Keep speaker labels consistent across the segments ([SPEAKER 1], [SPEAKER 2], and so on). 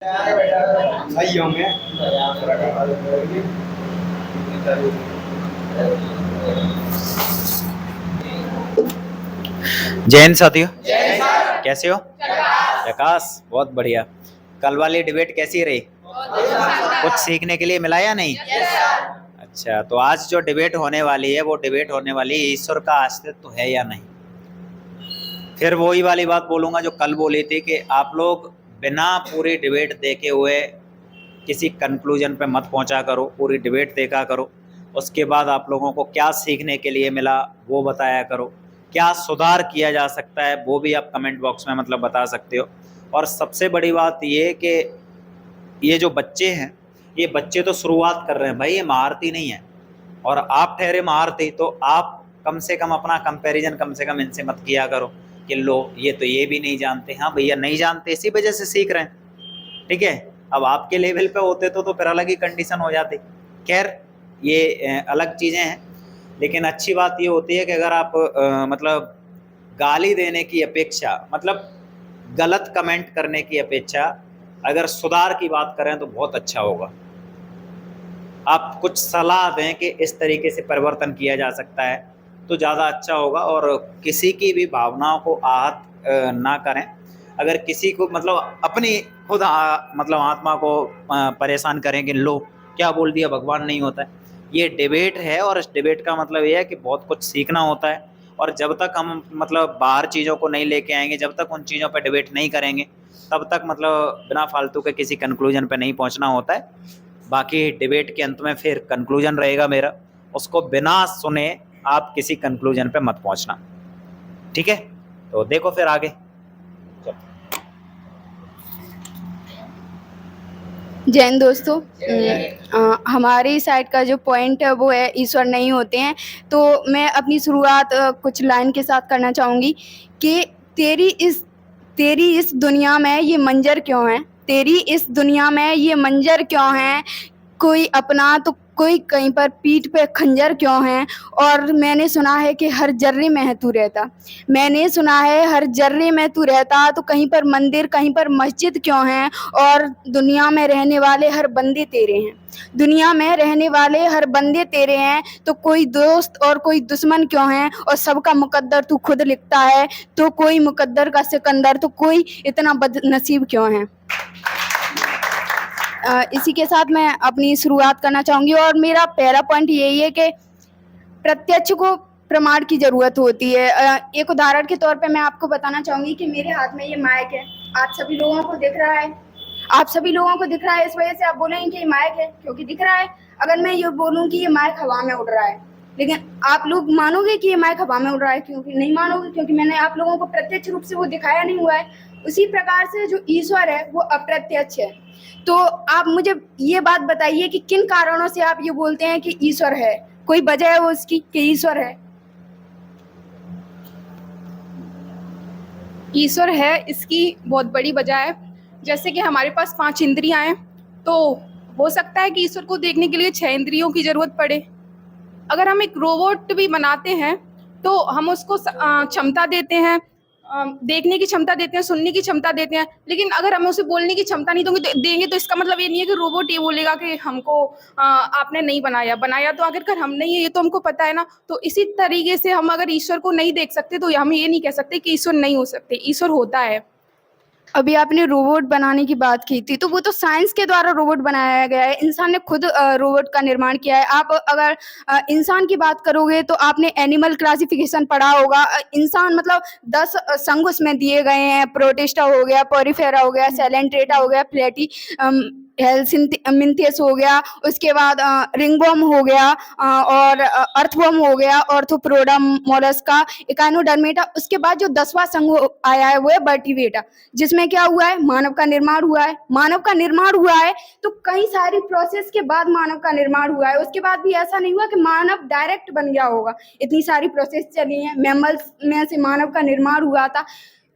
[SPEAKER 1] सही होंगे। जैन साथियों, कैसे हो? प्रकाश, बहुत बढ़िया। कल वाली डिबेट कैसी रही? कुछ सीखने के लिए मिला या नहीं? अच्छा, तो आज जो डिबेट होने वाली है वो डिबेट होने वाली है ईश्वर का अस्तित्व है या नहीं। फिर वही वाली बात बोलूंगा जो कल बोली थी कि आप लोग बिना पूरी डिबेट देखे हुए किसी कंक्लूजन पे मत पहुंचा करो, पूरी डिबेट देखा करो। उसके बाद आप लोगों को क्या सीखने के लिए मिला वो बताया करो, क्या सुधार किया जा सकता है वो भी आप कमेंट बॉक्स में मतलब बता सकते हो। और सबसे बड़ी बात ये कि ये जो बच्चे हैं, ये बच्चे तो शुरुआत कर रहे हैं भाई, ये महारथी नहीं है। और आप ठहरे महारथी, तो आप कम से कम अपना कंपैरिजन कम से कम इनसे मत किया करो कि लो ये तो ये भी नहीं जानते। हाँ भैया, नहीं जानते, इसी वजह से सीख रहे हैं, ठीक है। अब आपके लेवल पे होते तो फिर अलग ही कंडीशन हो जाती। खैर, ये अलग चीज़ें हैं, लेकिन अच्छी बात ये होती है कि अगर आप मतलब गाली देने की अपेक्षा, मतलब गलत कमेंट करने की अपेक्षा अगर सुधार की बात करें तो बहुत अच्छा होगा। आप कुछ सलाह दें कि इस तरीके से परिवर्तन किया जा सकता है तो ज़्यादा अच्छा होगा। और किसी की भी भावनाओं को आहत ना करें। अगर किसी को मतलब अपनी खुद मतलब आत्मा को परेशान करें कि लो क्या बोल दिया, भगवान नहीं होता है। ये डिबेट है और इस डिबेट का मतलब ये है कि बहुत कुछ सीखना होता है। और जब तक हम मतलब बाहर चीज़ों को नहीं लेके आएंगे, जब तक उन चीज़ों पर डिबेट नहीं करेंगे, तब तक मतलब बिना फालतू के किसी कंक्लूजन पे नहीं पहुंचना होता है। बाकी डिबेट के अंत में फिर कंक्लूजन रहेगा मेरा, उसको बिना सुने आप किसी कंक्लूजन पे मत पहुंचना, ठीक है। तो देखो फिर आगे।
[SPEAKER 2] जैन दोस्तों, हमारी साइड का जो पॉइंट है वो है ईश्वर नहीं होते हैं। तो मैं अपनी शुरुआत कुछ लाइन के साथ करना चाहूँगी कि तेरी इस दुनिया में ये मंजर क्यों है, तेरी इस दुनिया में ये मंजर क्यों है, कोई अपना तो कोई कहीं पर पीठ पे खंजर क्यों है। और मैंने सुना है कि हर जर्रे में है तू रहता, मैंने सुना है हर जर्रे में तू रहता, तो कहीं पर मंदिर कहीं पर मस्जिद क्यों है। और दुनिया में रहने वाले हर बंदे तेरे हैं, दुनिया में रहने वाले हर बंदे तेरे हैं, तो कोई दोस्त और कोई दुश्मन क्यों है। और सबका मुकद्दर तू खुद लिखता है, तो कोई मुकद्दर का सिकंदर, तो कोई इतना बदनसीब क्यों है। इसी के साथ मैं अपनी शुरुआत करना चाहूँगी। और मेरा पहला पॉइंट यही है कि प्रत्यक्ष को प्रमाण की ज़रूरत होती है। एक उदाहरण के तौर पे मैं आपको बताना चाहूँगी कि मेरे हाथ में ये माइक है, आप सभी लोगों को दिख रहा है, आप सभी लोगों को दिख रहा है। इस वजह से आप बोलेंगे कि ये माइक है क्योंकि दिख रहा है। अगर मैं ये बोलूँ कि ये माइक हवा में उड़ रहा है, लेकिन आप लोग मानोगे कि ये माइक हवा में उड़ रहा है? क्योंकि नहीं मानोगे, क्योंकि मैंने आप लोगों को प्रत्यक्ष रूप से वो दिखाया नहीं हुआ है। उसी प्रकार से जो ईश्वर है वो अप्रत्यक्ष है। तो आप मुझे ये बात बताइए कि किन कारणों से आप ये बोलते हैं कि ईश्वर है, कोई वजह है वो उसकी कि ईश्वर है?
[SPEAKER 3] ईश्वर है इसकी बहुत बड़ी वजह है। जैसे कि हमारे पास 5 इंद्रियां हैं, तो हो सकता है कि ईश्वर को देखने के लिए 6 इंद्रियों की जरूरत पड़े। अगर हम एक रोबोट भी बनाते हैं तो हम उसको क्षमता देते हैं, देखने की क्षमता देते हैं, सुनने की क्षमता देते हैं, लेकिन अगर हम उसे बोलने की क्षमता नहीं देंगे तो इसका मतलब ये नहीं है कि रोबोट ये बोलेगा कि हमको आपने नहीं बनाया। बनाया तो आखिरकार हमने ही है, ये तो हमको पता है ना। तो इसी तरीके से हम अगर ईश्वर को नहीं देख सकते तो हम ये नहीं कह सकते कि ईश्वर नहीं हो सकते, ईश्वर होता है।
[SPEAKER 2] अभी आपने रोबोट बनाने की बात की थी, तो वो तो साइंस के द्वारा रोबोट बनाया गया है, इंसान ने खुद रोबोट का निर्माण किया है। आप अगर इंसान की बात करोगे तो आपने एनिमल क्लासिफिकेशन पढ़ा होगा। इंसान मतलब 10 संघ उसमें दिए गए हैं, प्रोटिस्टा हो गया, पोरिफेरा हो गया, सैलेंट्रेटा हो गया, प्लेटी हेल्सिंथियस हो गया, उसके बाद रिंगवर्म हो गया, और अर्थवर्म हो गया, ऑर्थोप्रोडम, मोलस्का, इकाइनोडर्मेटा। उसके बाद जो 10वां संघ आया है वो है वर्टिब्रेटा, जिसमें क्या हुआ है, मानव का निर्माण हुआ है। मानव का निर्माण हुआ है तो कई सारी प्रोसेस के बाद मानव का निर्माण हुआ है। उसके बाद भी ऐसा नहीं हुआ कि मानव डायरेक्ट बन गया होगा, इतनी सारी प्रोसेस चली हैं। मैमल्स में से मानव का निर्माण हुआ था।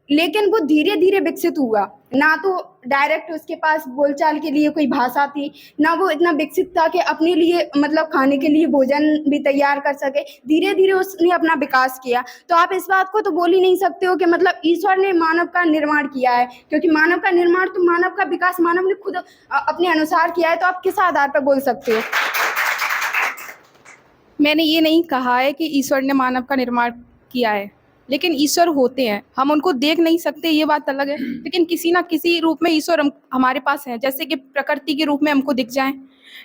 [SPEAKER 2] लेकिन वो धीरे धीरे विकसित हुआ। ना तो डायरेक्ट उसके पास बोलचाल के लिए कोई भाषा थी, ना वो इतना विकसित था कि अपने लिए मतलब खाने के लिए भोजन भी तैयार कर सके। धीरे धीरे उसने अपना विकास किया। तो आप इस बात को तो बोल ही नहीं सकते हो कि मतलब ईश्वर ने मानव का निर्माण किया है, क्योंकि मानव का निर्माण तो मानव का विकास मानव ने खुद अपने अनुसार किया है। तो आप किस आधार पर बोल सकते हो?
[SPEAKER 3] मैंने ये नहीं कहा है कि ईश्वर ने मानव का निर्माण किया है, लेकिन ईश्वर होते हैं, हम उनको देख नहीं सकते, ये बात अलग है, लेकिन किसी ना किसी रूप में ईश्वर हमारे पास है। जैसे कि प्रकृति के रूप में हमको दिख जाएं,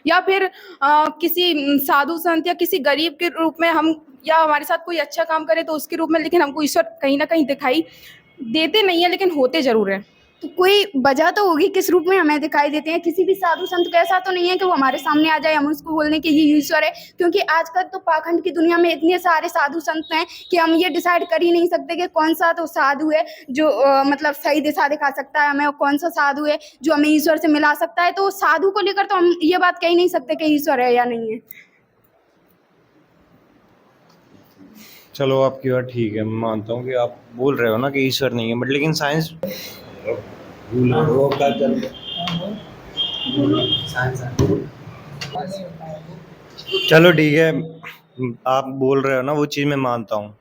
[SPEAKER 3] या फिर किसी साधु संत या किसी गरीब के रूप में हम, या हमारे साथ कोई अच्छा काम करे तो उसके रूप में, लेकिन हमको ईश्वर कहीं ना कहीं दिखाई देते नहीं है, लेकिन होते जरूर है।
[SPEAKER 2] तो कोई वजह तो होगी किस रूप में हमें दिखाई देते हैं। किसी भी साधु संत को ऐसा तो नहीं है कि वो हमारे सामने आ जाए हम उसको बोलने कि ये ईश्वर है, क्योंकि आजकल तो पाखंड की दुनिया में इतने सारे साधु संत हैं कि हम ये डिसाइड कर ही नहीं सकते कि कौन सा तो साधु है जो मतलब सही दिशा दिखा सकता है हमें, और कौन सा साधु है जो हमें ईश्वर से मिला सकता है। तो साधु को लेकर तो हम ये बात कह ही नहीं सकते कि ईश्वर है या नहीं है।
[SPEAKER 4] चलो आपकी बात ठीक है, मैं मानता हूँ कि आप बोल रहे हो ना कि ईश्वर नहीं है, बट लेकिन साइंस चलो ठीक है, आप बोल रहे हो ना वो चीज़ मैं मानता हूँ,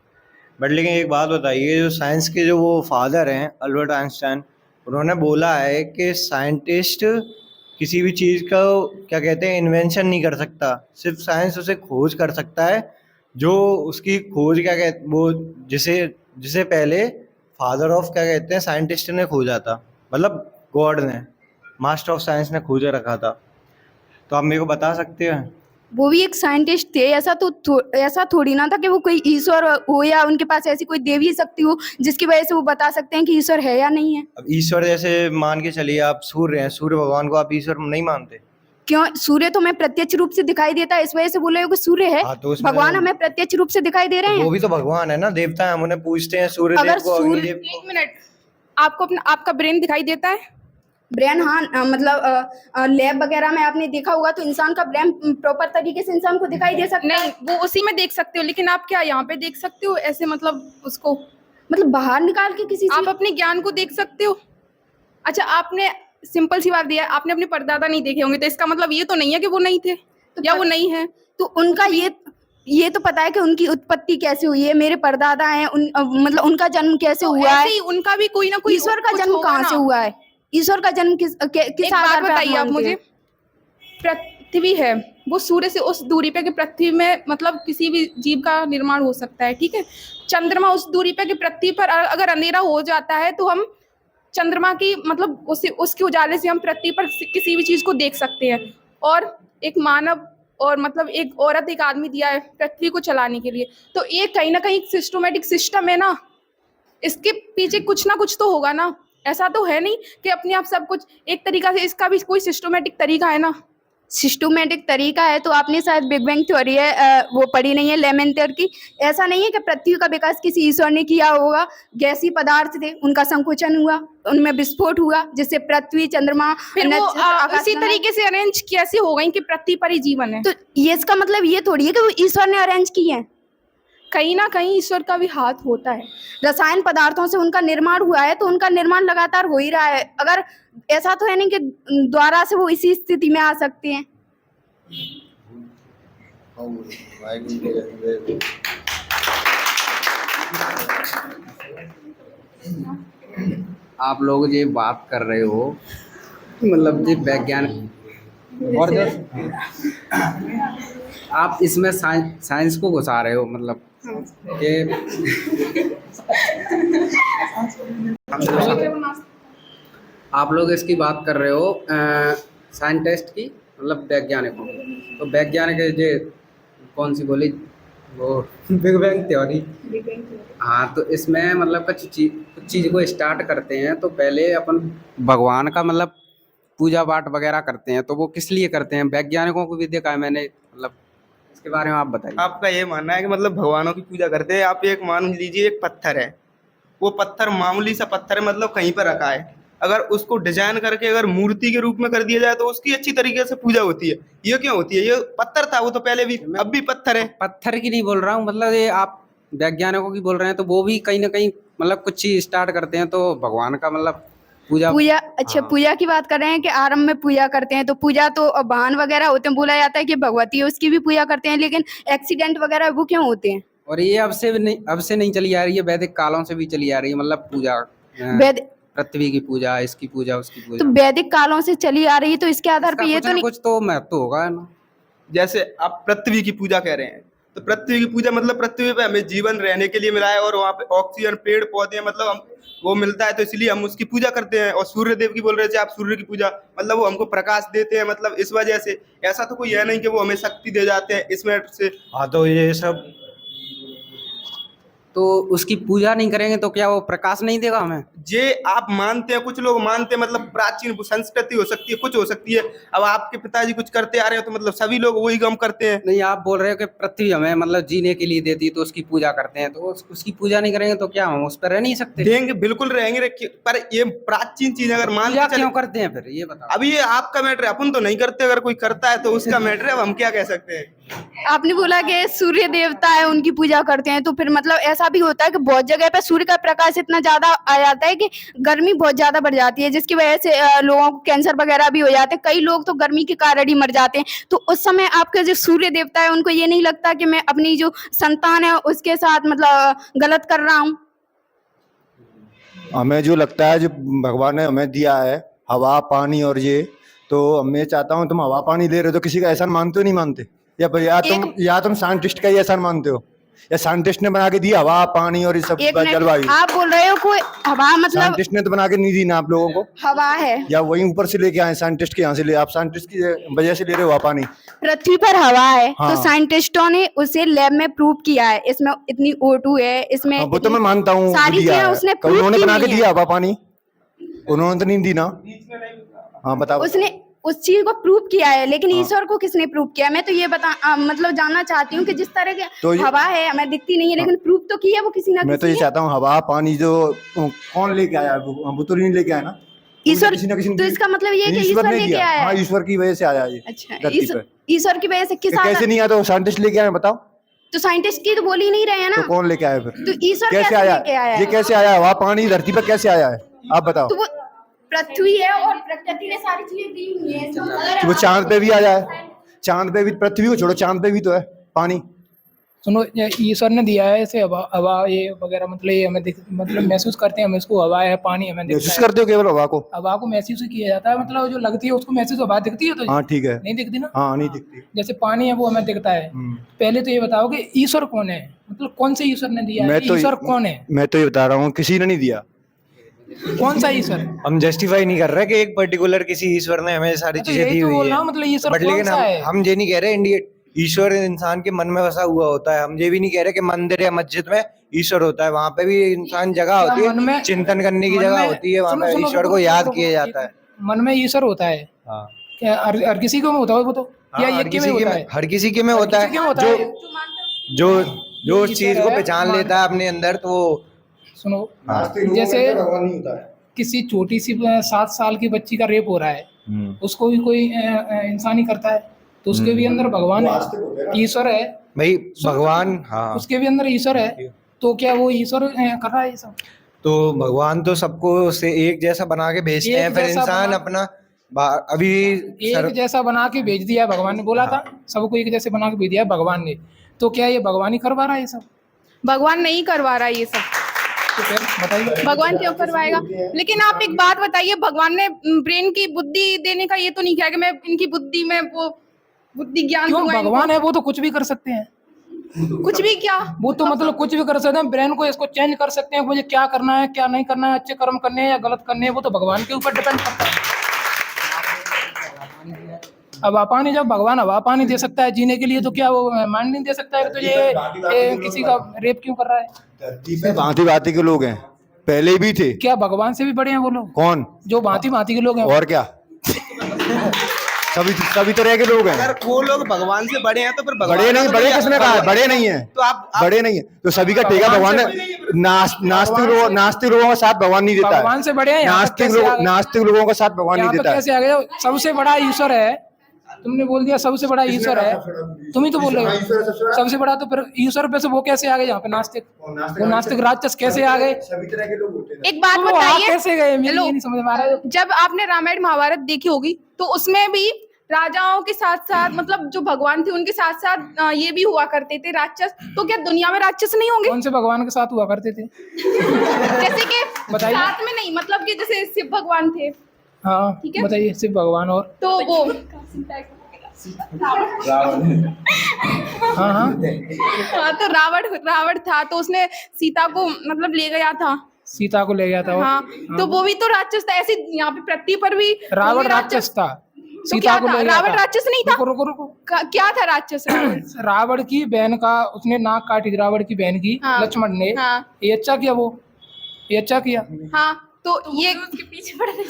[SPEAKER 4] बट लेकिन एक बात बताइए, जो साइंस के जो वो फादर हैं अल्बर्ट आइंस्टाइन, उन्होंने बोला है कि साइंटिस्ट किसी भी चीज़ का क्या कहते हैं इन्वेंशन नहीं कर सकता, सिर्फ साइंस उसे खोज कर सकता है। जो उसकी खोज क्या कहते वो जिसे पहले फादर ऑफ क्या कहते हैं साइंटिस्ट ने खोजा था, मतलब गॉड ने, मास्टर ऑफ साइंस ने खोज रखा था। तो आप मेरे को बता सकते हैं?
[SPEAKER 2] वो भी एक साइंटिस्ट थे, ऐसा थोड़ी ना था कि वो कोई ईश्वर हो या उनके पास ऐसी कोई देवी शक्ति हो जिसकी वजह से वो बता सकते हैं कि ईश्वर है या नहीं है।
[SPEAKER 4] अब ईश्वर जैसे मान के चलिए आप सूर्य हैं, सूर्य भगवान को आप ईश्वर नहीं मानते?
[SPEAKER 2] क्यों? सूर्य तो हमें प्रत्यक्ष रूप से दिखाई देता है, इस वजह से बोले हो कि सूर्य है।
[SPEAKER 4] हाँ, तो उसमें
[SPEAKER 2] भगवान हमें प्रत्यक्ष रूप से दिखाई दे रहे
[SPEAKER 4] वो
[SPEAKER 2] हैं।
[SPEAKER 4] भी तो भगवान है ना, देवता है, हम उन्हें पूछते हैं सूर्य
[SPEAKER 2] अगर
[SPEAKER 4] देव को, अग्निदेव को।
[SPEAKER 3] एक मिनट, आपको आपका ब्रेन दिखाई देता है?
[SPEAKER 2] ब्रेन, हाँ, मतलब लैब वगैरह में आपने देखा होगा तो इंसान का ब्रेन प्रॉपर तरीके से इंसान को दिखाई दे सकता है।
[SPEAKER 3] नहीं, वो उसी में देख सकते हो, लेकिन आप क्या यहाँ पे देख सकते हो ऐसे, मतलब उसको
[SPEAKER 2] मतलब बाहर निकाल के किसी
[SPEAKER 3] आप अपने ज्ञान को देख सकते हो? अच्छा, आपने सिंपल सी बात दिया, आपने अपने परदादा नहीं देखे होंगे, तो इसका मतलब ये तो नहीं है कि वो नहीं थे या वो नहीं है।
[SPEAKER 2] तो उनका ये तो पता है कि उनकी उत्पत्ति कैसे हुई है, मेरे परदादा हैं, मतलब उनका जन्म कैसे
[SPEAKER 3] तो
[SPEAKER 2] हुआ
[SPEAKER 3] ऐसे
[SPEAKER 2] है।
[SPEAKER 3] ही उनका भी कोई ना कोई
[SPEAKER 2] ईश्वर का
[SPEAKER 3] कुछ
[SPEAKER 2] जन्म
[SPEAKER 3] होगा
[SPEAKER 2] कहाँ
[SPEAKER 3] ना।
[SPEAKER 2] से हुआ है? ईश्वर का जन्म किस
[SPEAKER 3] एक
[SPEAKER 2] आधार
[SPEAKER 3] बात
[SPEAKER 2] पर
[SPEAKER 3] बताइए आप
[SPEAKER 2] मानते
[SPEAKER 3] मुझे,
[SPEAKER 2] हैं?
[SPEAKER 3] पृथ्वी है, वो सूर्य से उस दूरी पे कि पृथ्वी में मतलब किसी भी जीव का निर्माण हो सकता है, ठीक है। चंद्रमा उस दूरी पे कि पृथ्वी पर अगर अंधेरा हो जाता है तो हम चंद्रमा की मतलब उसके उजाले से हम पृथ्वी पर किसी भी चीज को देख सकते हैं। और एक मानव और मतलब एक औरत एक आदमी दिया है पृथ्वी को चलाने के लिए, तो ये कहीं ना कहीं सिस्टमेटिक सिस्टम है ना, इसके पीछे कुछ ना कुछ तो होगा ना। ऐसा तो है नहीं कि अपने आप सब कुछ एक तरीका से, इसका भी कोई सिस्टमेटिक तरीका है ना।
[SPEAKER 2] सिस्टमेटिक तरीका है तो आपने शायद बिग बैंग थ्योरी है वो पढ़ी नहीं है, लेमेंटर की। ऐसा नहीं है कि पृथ्वी का विकास किसी ईश्वर ने किया होगा। गैसीय पदार्थ थे, उनका संकुचन हुआ, उनमें विस्फोट हुआ, जिससे पृथ्वी, चंद्रमा,
[SPEAKER 3] फिर वो
[SPEAKER 2] नक्षत्र, आकाश
[SPEAKER 3] इसी
[SPEAKER 2] गंगा।
[SPEAKER 3] तरीके से अरेंज कैसे हो गई कि पृथ्वी पर ही जीवन है?
[SPEAKER 2] तो ये इसका मतलब ये थोड़ी है कि वो ईश्वर ने अरेंज की है।
[SPEAKER 3] कहीं ना कहीं ईश्वर का भी हाथ होता है।
[SPEAKER 2] रसायन पदार्थों से उनका निर्माण हुआ है तो उनका निर्माण लगातार हो ही रहा है। अगर ऐसा तो है नहीं कि द्वारा से वो इसी स्थिति में आ सकते हैं।
[SPEAKER 5] आप लोग ये बात कर रहे हो मतलब ये वैज्ञानिक और जो आप इसमें साइंस को घुसा रहे हो, मतलब कि आप लोग इसकी बात कर रहे हो साइंटिस्ट की, मतलब वैज्ञानिकों की। तो वैज्ञानिक ये कौन सी बोली वो बिग बैंग थ्योरी। हाँ, तो इसमें मतलब कुछ चीज़ को स्टार्ट करते हैं तो पहले अपन भगवान का मतलब पूजा पाठ वगैरह करते हैं, तो वो किस लिए करते हैं? वैज्ञानिकों को भी देखा है मैंने, मतलब इसके बारे में आप बताइए।
[SPEAKER 6] आपका ये मानना है कि मतलब भगवानों की पूजा करते हैं? आप एक मान लीजिए एक पत्थर है, वो पत्थर मामूली सा पत्थर है, मतलब कहीं पर रखा है, अगर उसको डिजाइन करके अगर मूर्ति के रूप में कर दिया जाए तो उसकी अच्छी तरीके से पूजा होती है। ये क्यों होती है? ये पत्थर था, वो तो पहले भी, अब भी पत्थर है।
[SPEAKER 5] पत्थर की नहीं बोल रहा हूँ, मतलब ये आप वैज्ञानिकों की बोल रहे हैं तो वो भी कहीं ना कहीं मतलब कुछ चीज स्टार्ट करते हैं तो भगवान का मतलब पूजा
[SPEAKER 2] पूजा, अच्छा
[SPEAKER 5] हाँ।
[SPEAKER 2] पूजा की बात कर रहे हैं कि आरंभ में पूजा करते हैं, तो पूजा तो वाहन वगैरह होते हैं, बोला जाता है कि भगवती है उसकी भी पूजा करते हैं, लेकिन एक्सीडेंट वगैरह वो क्यों होते हैं?
[SPEAKER 5] और ये अब से नहीं चली आ रही है, वैदिक कालों से भी चली आ रही है, मतलब पूजा
[SPEAKER 2] वैद
[SPEAKER 5] पृथ्वी की पूजा, इसकी पूजा, उसकी
[SPEAKER 2] तो
[SPEAKER 5] पूजा।
[SPEAKER 2] वैदिक कालों से चली आ रही है, तो इसके आधार
[SPEAKER 5] इसका
[SPEAKER 2] पे ये
[SPEAKER 5] कुछ
[SPEAKER 2] तो
[SPEAKER 5] ना
[SPEAKER 2] नहीं।
[SPEAKER 5] कुछ तो महत्व होगा ना।
[SPEAKER 6] जैसे आप पृथ्वी की पूजा कह रहे हैं, तो पृथ्वी की पूजा मतलब पृथ्वी पे हमें जीवन रहने के लिए मिला है और वहाँ पे ऑक्सीजन, पेड़ पौधे, मतलब हम वो मिलता है, तो इसलिए हम उसकी पूजा करते हैं। और सूर्य देव की बोल रहे थे आप, सूर्य की पूजा मतलब वो हमको प्रकाश देते हैं, मतलब इस वजह से। ऐसा तो कोई है नहीं कि वो हमें शक्ति दे जाते हैं इसमें से।
[SPEAKER 4] हाँ तो ये सब
[SPEAKER 5] तो उसकी पूजा नहीं करेंगे तो क्या वो प्रकाश नहीं देगा हमें?
[SPEAKER 6] जे आप मानते हैं, कुछ लोग मानते हैं, मतलब प्राचीन संस्कृति हो सकती है, कुछ हो सकती है। अब आपके पिताजी कुछ करते आ रहे हो तो मतलब सभी लोग वही काम करते हैं।
[SPEAKER 5] नहीं, आप बोल रहे हो कि पृथ्वी हमें मतलब जीने के लिए देती है तो उसकी पूजा करते हैं, तो उसकी पूजा नहीं करेंगे तो क्या हम उस पर रह नहीं सकते?
[SPEAKER 6] देंगे, बिल्कुल रहेंगे, पर ये प्राचीन चीज अगर मान
[SPEAKER 5] पूजा
[SPEAKER 6] के चले।
[SPEAKER 5] क्यों करते हैं फिर ये बताओ।
[SPEAKER 6] अब ये आपका मैटर है, अपन तो नहीं करते, अगर कोई करता है तो उसका मैटर है, अब हम क्या कह सकते हैं।
[SPEAKER 2] आपने बोला कि सूर्य देवता है उनकी पूजा करते हैं, तो फिर मतलब ऐसा भी होता है कि बहुत जगह पे सूर्य का प्रकाश इतना ज्यादा आ जाता है कि गर्मी बहुत ज्यादा बढ़ जाती है, जिसकी वजह से लोगों को कैंसर वगैरह भी हो जाते हैं, कई लोग तो गर्मी के कारण ही मर जाते हैं। तो उस समय आपके जो सूर्य देवता है उनको ये नहीं लगता कि मैं अपनी जो संतान है उसके साथ मतलब गलत कर रहा हूँ?
[SPEAKER 7] हमें जो लगता है, जो भगवान ने हमें दिया है हवा पानी और ये, तो मैं चाहता हूँ तुम हवा पानी दे रहे हो तो किसी का एहसान मानते हो नहीं मानते? या तुम साइंटिस्ट का ही एहसान मानते हो, या साइंटिस्ट ने बना के दिया हवा पानी और ये सब
[SPEAKER 2] एक मिनट,
[SPEAKER 7] जलवायु?
[SPEAKER 2] आप बोल रहे हो कोई हवा मतलब
[SPEAKER 7] साइंटिस्ट ने तो बना के नहीं दी ना आप लोगों को,
[SPEAKER 2] हवा है?
[SPEAKER 7] या वहीं ऊपर से लेके आए साइंटिस्ट के यहाँ से ले, आप साइंटिस्ट की वजह से ले रहे हो हवा पानी?
[SPEAKER 2] पृथ्वी पर हवा है
[SPEAKER 7] हाँ।
[SPEAKER 2] तो साइंटिस्टों ने उसे लैब में प्रूव किया है, इसमें इतनी O2 है, इसमें
[SPEAKER 7] वो तो मैं मानता हूँ
[SPEAKER 2] सारी
[SPEAKER 7] दिया
[SPEAKER 2] चीजें
[SPEAKER 7] है।
[SPEAKER 2] उसने
[SPEAKER 7] कभी
[SPEAKER 2] prove
[SPEAKER 7] उन्होंने
[SPEAKER 2] की
[SPEAKER 7] बना के
[SPEAKER 2] नहीं है।
[SPEAKER 7] दिया हवा पानी? उन्होंने तो नहीं दी ना। हाँ बताओ।
[SPEAKER 2] उसने उस चीज को प्रूव किया है, लेकिन
[SPEAKER 7] हाँ।
[SPEAKER 2] ईश्वर को किसने प्रूव किया? मैं तो ये मतलब जानना चाहती हूँ कि जिस तरह के
[SPEAKER 7] तो
[SPEAKER 2] हवा है हमें दिखती नहीं है, लेकिन प्रूव तो की है वो किसी ना
[SPEAKER 7] मैं तो
[SPEAKER 2] किसी
[SPEAKER 7] ये
[SPEAKER 2] ने।
[SPEAKER 7] चाहता हूँ हवा पानी जो कौन लेके आया है, वो तो नहीं लेके आया ना,
[SPEAKER 2] ईश्वर,
[SPEAKER 7] किसी ना किसी ने
[SPEAKER 2] तो इसका मतलब ये है कि ईश्वर
[SPEAKER 7] ने
[SPEAKER 2] लेके
[SPEAKER 7] दिया।
[SPEAKER 2] आया
[SPEAKER 7] हाँ,
[SPEAKER 2] है।
[SPEAKER 7] ईश्वर की वजह से आया ये
[SPEAKER 2] अच्छा,
[SPEAKER 7] धरती पे।
[SPEAKER 2] ईश्वर की वजह से किस
[SPEAKER 7] कैसे नहीं आया? तो साइंटिस्ट लेके आए बताओ।
[SPEAKER 2] तो साइंटिस्ट की तो बोल ही नहीं रहे हैं ना,
[SPEAKER 7] तो कौन लेके आया फिर?
[SPEAKER 2] तो ईश्वर
[SPEAKER 7] कैसे
[SPEAKER 2] कैसे
[SPEAKER 7] आया?
[SPEAKER 2] लेके आया है?
[SPEAKER 7] ये कैसे आया? हवा पानी धरती पर कैसे आया है आप बताओ?
[SPEAKER 2] तो वो पृथ्वी है और प्रकृति ने सारी चीजें दी हुई है।
[SPEAKER 7] तो वो चांद पे भी आया है, चांद पे भी, पृथ्वी को छोड़ो चांद पे भी तो है पानी।
[SPEAKER 8] सुनो, ये ईश्वर ने दिया है ऐसे हवा हवा ये वगैरह, मतलब ये हमें मतलब महसूस करते हैं हम इसको, हवा है पानी हमें दिखता
[SPEAKER 7] महसूस
[SPEAKER 8] है।
[SPEAKER 7] करते हो केवल हवा को?
[SPEAKER 8] हवा को महसूस ही किया जाता है, मतलब जो लगती है उसको महसूस, हवा दिखती है तो
[SPEAKER 7] हाँ ठीक है।
[SPEAKER 8] नहीं दिखती ना।
[SPEAKER 7] हाँ नहीं दिखती।
[SPEAKER 8] जैसे पानी है वो हमें दिखता है। पहले तो ये बताओ कि ईश्वर कौन है, मतलब कौन से ईश्वर ने दिया है? ईश्वर कौन है?
[SPEAKER 7] मैं तो ये बता रहा हूँ किसी ने नहीं दिया।
[SPEAKER 8] कौन सा ईश्वर?
[SPEAKER 4] हम जस्टिफाई नहीं कर रहे कि एक पर्टिकुलर किसी ईश्वर ने हमें सारी
[SPEAKER 8] तो
[SPEAKER 4] चीजें
[SPEAKER 8] यही
[SPEAKER 4] दी
[SPEAKER 8] तो
[SPEAKER 4] हुई
[SPEAKER 8] बोल
[SPEAKER 4] है।
[SPEAKER 8] रहा हूँ, मतलब ईश्वर
[SPEAKER 4] बट
[SPEAKER 8] कौन
[SPEAKER 4] लेकिन
[SPEAKER 8] सा है?
[SPEAKER 4] हम ये नहीं कह रहे इंडिया ईश्वर इंसान के मन में बसा हुआ होता है। हम ये भी नहीं कह रहे कि मंदिर या मस्जिद में ईश्वर होता है, वहाँ पे भी इंसान जगह
[SPEAKER 8] क्या
[SPEAKER 4] होती
[SPEAKER 8] मन
[SPEAKER 4] है,
[SPEAKER 8] में-
[SPEAKER 4] चिंतन करने की
[SPEAKER 8] मन
[SPEAKER 4] जगह
[SPEAKER 8] में-
[SPEAKER 4] होती है, वहाँ
[SPEAKER 8] सुनो,
[SPEAKER 4] पे
[SPEAKER 8] सुनो,
[SPEAKER 4] ईश्वर
[SPEAKER 8] रुको,
[SPEAKER 4] को
[SPEAKER 8] रुको,
[SPEAKER 4] याद
[SPEAKER 8] रुको,
[SPEAKER 4] किया जाता है।
[SPEAKER 8] मन में ईश्वर होता है
[SPEAKER 4] हाँ
[SPEAKER 8] क्या? हर किसी को में होता है वो तो, या
[SPEAKER 4] हाँ,
[SPEAKER 8] एक के में होता है?
[SPEAKER 4] हर किसी के में
[SPEAKER 8] हर
[SPEAKER 4] होता
[SPEAKER 8] किसी के में
[SPEAKER 4] है।
[SPEAKER 8] होता
[SPEAKER 4] जो
[SPEAKER 8] है।
[SPEAKER 4] जो जो उस
[SPEAKER 8] ईश्वर
[SPEAKER 4] चीज को
[SPEAKER 8] है,
[SPEAKER 4] पहचान
[SPEAKER 8] मान-
[SPEAKER 4] लेता है अपने अंदर, तो वो
[SPEAKER 8] सुनो,
[SPEAKER 7] नास्तिक लोगों
[SPEAKER 8] जैसे
[SPEAKER 7] के अंदर भगवान नहीं होता है।
[SPEAKER 8] किसी छोटी सी 7 साल की बच्ची का रेप हो रहा है, उसको भी कोई इंसान ही करता है, तो उसके भी अंदर भगवान है, ईश्वर है
[SPEAKER 4] भाई भगवान। हाँ
[SPEAKER 8] उसके भी अंदर ईश्वर है, तो क्या वो ईश्वर कर रहा है ये सब?
[SPEAKER 4] तो भगवान तो सबको से एक जैसा बना के भेजते
[SPEAKER 8] एक
[SPEAKER 4] हैं, फिर
[SPEAKER 8] जैसा
[SPEAKER 4] इंसान
[SPEAKER 8] बना-
[SPEAKER 4] अपना अभी
[SPEAKER 8] एक जैसा बना के भेज दिया है भगवान ने, बोला था सबको एक जैसे बना के भेज दिया है भगवान ने, तो क्या ये भगवान ही करवा रहा है ये सब?
[SPEAKER 3] भगवान नहीं करवा रहा ये सब।
[SPEAKER 8] तो फिर बताइए।
[SPEAKER 3] भगवान क्यों करवाएगा? लेकिन आप एक बात बताइए, भगवान ने ब्रेन की बुद्धि देने का ये तो नहीं किया कि मैं इनकी बुद्धि में वो बुद्धि ज्ञान
[SPEAKER 8] क्यों?
[SPEAKER 3] दूंगा इनको।
[SPEAKER 8] भगवान है वो तो कुछ भी कर सकते हैं,
[SPEAKER 3] कुछ भी क्या?
[SPEAKER 8] वो तो मतलब कुछ भी कर सकते हैं, ब्रेन को इसको चेंज कर सकते हैं, मुझे क्या करना है क्या नहीं करना है, अच्छे कर्म करने हैं या गलत करने हैं, वो तो भगवान के ऊपर डिपेंड करता है। हवा पानी, जब भगवान हवा पानी दे सकता है जीने के लिए, तो क्या वो माइंड नहीं दे सकता है? तो ये किसी का रेप क्यों कर रहा है?
[SPEAKER 7] धरती पे भांति भांति के लोग हैं, पहले भी थे।
[SPEAKER 8] क्या भगवान से भी बड़े हैं वो लोग?
[SPEAKER 7] कौन?
[SPEAKER 8] जो भांति भांति के लोग हैं।
[SPEAKER 7] और क्या? सभी तरह के लोग हैं।
[SPEAKER 6] अगर वो लोग भगवान से बड़े हैं तो फिर भगवान
[SPEAKER 7] बड़े नहीं,
[SPEAKER 6] तो
[SPEAKER 7] बड़े किसने कहा है? बड़े नहीं है,
[SPEAKER 6] तो आप
[SPEAKER 7] बड़े नहीं है, तो सभी का ठेका भगवान ने नास्तिक लोगों का साथ भगवान नहीं देता है।
[SPEAKER 8] भगवान से बड़े हैं यहाँ तक कैसे आ गए?
[SPEAKER 7] नास्तिक लोगों का साथ भगवान
[SPEAKER 8] यहाँ
[SPEAKER 7] नहीं
[SPEAKER 8] पे
[SPEAKER 7] देता है।
[SPEAKER 8] कैसे आ गए? सबसे बड़ा ईश्वर है, तुमने बोल दिया सबसे बड़ा ईश्वर है, तुम ही तो बोल रहे हो सबसे बड़ा, तो फिर ईश्वर पे से वो कैसे आ गए यहाँ पे नास्तिक? वो नास्तिक राक्षस कैसे आ गए?
[SPEAKER 7] सभी तरह के लोग होते हैं।
[SPEAKER 3] एक बात
[SPEAKER 8] तो वो आ
[SPEAKER 3] बताइए,
[SPEAKER 8] कैसे गए? मेरे
[SPEAKER 3] हेलो,
[SPEAKER 8] ये नहीं समझ में आ रहा है।
[SPEAKER 3] जब आपने रामायण महाभारत देखी होगी तो उसमें भी राजाओं के साथ साथ मतलब जो भगवान थे उनके साथ साथ ये भी हुआ करते थे राक्षस। तो क्या दुनिया में राक्षस नहीं होंगे?
[SPEAKER 8] कौन से भगवान के साथ हुआ करते थे?
[SPEAKER 3] जैसे कि
[SPEAKER 8] बताइए।
[SPEAKER 3] साथ में नहीं, मतलब कि जैसे शिव भगवान थे,
[SPEAKER 8] हाँ
[SPEAKER 3] ठीक है।
[SPEAKER 8] बताइए, शिव भगवान और
[SPEAKER 3] तो वो
[SPEAKER 8] हाँ हाँ
[SPEAKER 3] हाँ, तो रावण था, तो उसने सीता को मतलब ले गया था।
[SPEAKER 8] सीता को ले गया था वो।
[SPEAKER 3] हाँ, तो वो भी तो राक्षस था। ऐसे यहाँ पे पृथ्वी पर भी
[SPEAKER 8] रावण
[SPEAKER 3] वो भी
[SPEAKER 8] राक्षस था,
[SPEAKER 3] तो
[SPEAKER 8] सीता
[SPEAKER 3] क्या
[SPEAKER 8] को
[SPEAKER 3] था?
[SPEAKER 8] ले गया
[SPEAKER 3] रावण
[SPEAKER 8] था।
[SPEAKER 3] राक्षस नहीं था?
[SPEAKER 8] रुको रुको रुको,
[SPEAKER 3] क्या था राक्षस?
[SPEAKER 8] रावण की बहन का उसने नाक काटी, रावण की बहन की,
[SPEAKER 3] हाँ।
[SPEAKER 8] लक्ष्मण ने।
[SPEAKER 3] हाँ।
[SPEAKER 8] ये अच्छा किया, वो ये अच्छा किया।
[SPEAKER 3] हाँ, तो ये उसके पीछे पड़ने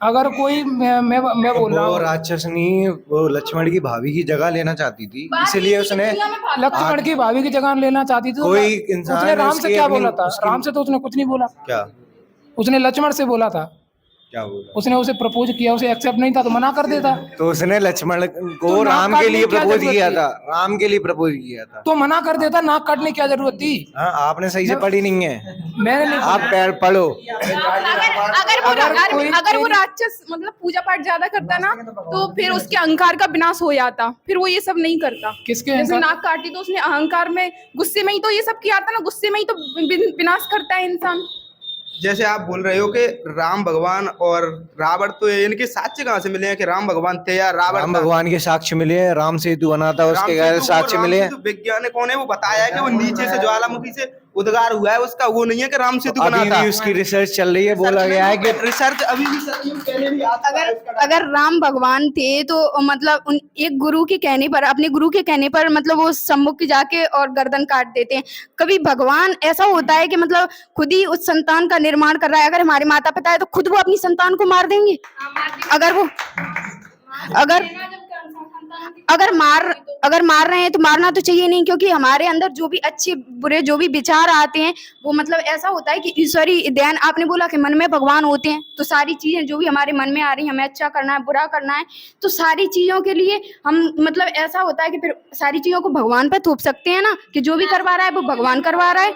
[SPEAKER 8] अगर कोई मैं बोल रहा
[SPEAKER 4] वो
[SPEAKER 8] हूँ,
[SPEAKER 4] राक्षसनी वो लक्ष्मण की भाभी की जगह लेना चाहती थी, इसलिए उसने
[SPEAKER 8] लक्ष्मण की भाभी की जगह लेना चाहती थी, तो
[SPEAKER 4] कोई इंसान
[SPEAKER 8] उसने राम से
[SPEAKER 4] उसकी
[SPEAKER 8] क्या
[SPEAKER 4] अपनी-
[SPEAKER 8] बोला था?
[SPEAKER 4] उसकी-
[SPEAKER 8] राम से तो उसने कुछ नहीं बोला,
[SPEAKER 4] क्या
[SPEAKER 8] उसने लक्ष्मण से बोला था।
[SPEAKER 4] क्या बोला?
[SPEAKER 8] उसने उसे प्रपोज किया, उसे एक्सेप्ट नहीं था तो मना कर देता।
[SPEAKER 4] तो उसने लक्ष्मण को
[SPEAKER 8] तो नाक
[SPEAKER 4] राम के
[SPEAKER 8] काटने
[SPEAKER 4] लिए
[SPEAKER 8] की क्या
[SPEAKER 4] प्रपोज
[SPEAKER 8] जरूरत
[SPEAKER 4] किया
[SPEAKER 8] थी?
[SPEAKER 4] था, राम के लिए प्रपोज किया था।
[SPEAKER 8] तो मना कर देता, नाक काटने की क्या जरूरत थी?
[SPEAKER 4] हाँ, आपने सही से पढ़ी नहीं है,
[SPEAKER 8] मैंने नहीं
[SPEAKER 4] आप पैर पढ़ो।
[SPEAKER 3] अगर वो राक्षस मतलब पूजा पाठ ज्यादा करता ना, तो फिर उसके अहंकार का विनाश हो जाता। फिर वो ये सब नहीं करता।
[SPEAKER 8] किसके
[SPEAKER 3] जैसे
[SPEAKER 8] अहंकार?
[SPEAKER 3] नाक काटी तो उसने अहंकार में, गुस्से में ही तो ये सब किया था ना। गुस्से में ही तो विनाश करता है इंसान।
[SPEAKER 6] जैसे आप बोल रहे हो कि राम भगवान और रावण, तो इनके साक्ष्य कहाँ से मिले हैं कि राम भगवान थे या रावण
[SPEAKER 4] राम
[SPEAKER 6] था?
[SPEAKER 4] भगवान के साक्ष्य मिले हैं, राम सेतु बना था उसके गैर साक्ष्य मिले हैं।
[SPEAKER 6] वैज्ञानिक कौन है वो बताया है कि वो नीचे से ज्वालामुखी से उद्गार हुआ है उसका, वो नहीं है कि राम सेतु बना
[SPEAKER 4] अभी
[SPEAKER 6] था।
[SPEAKER 4] भी उसकी रिसर्च चल रही है, बोला गया है कि
[SPEAKER 6] रिसर्च अभी भी कहने भी आता है उसका।
[SPEAKER 2] अगर राम भगवान थे तो मतलब उन एक गुरु के कहने पर, अपने गुरु के कहने पर मतलब वो सम्मुख जाके और गर्दन काट देते हैं। कभी भगवान ऐसा होता है कि मतलब खुद ही उस संतान का निर्माण कर रहा है। अगर हमारे माता पिता है तो खुद वो अपनी संतान को मार देंगे? अगर मार रहे हैं तो मारना तो चाहिए नहीं, क्योंकि हमारे अंदर जो भी अच्छे बुरे जो भी विचार आते हैं वो मतलब ऐसा होता है कि ईश्वरी ध्यान, आपने बोला कि मन में भगवान होते हैं, तो सारी चीजें जो भी हमारे मन में आ रही हैं, हमें अच्छा करना है बुरा करना है, तो सारी चीजों के लिए हम मतलब ऐसा होता है कि फिर सारी चीजों को भगवान पर थोप सकते हैं ना, कि जो भी करवा रहा है वो भगवान करवा रहा है।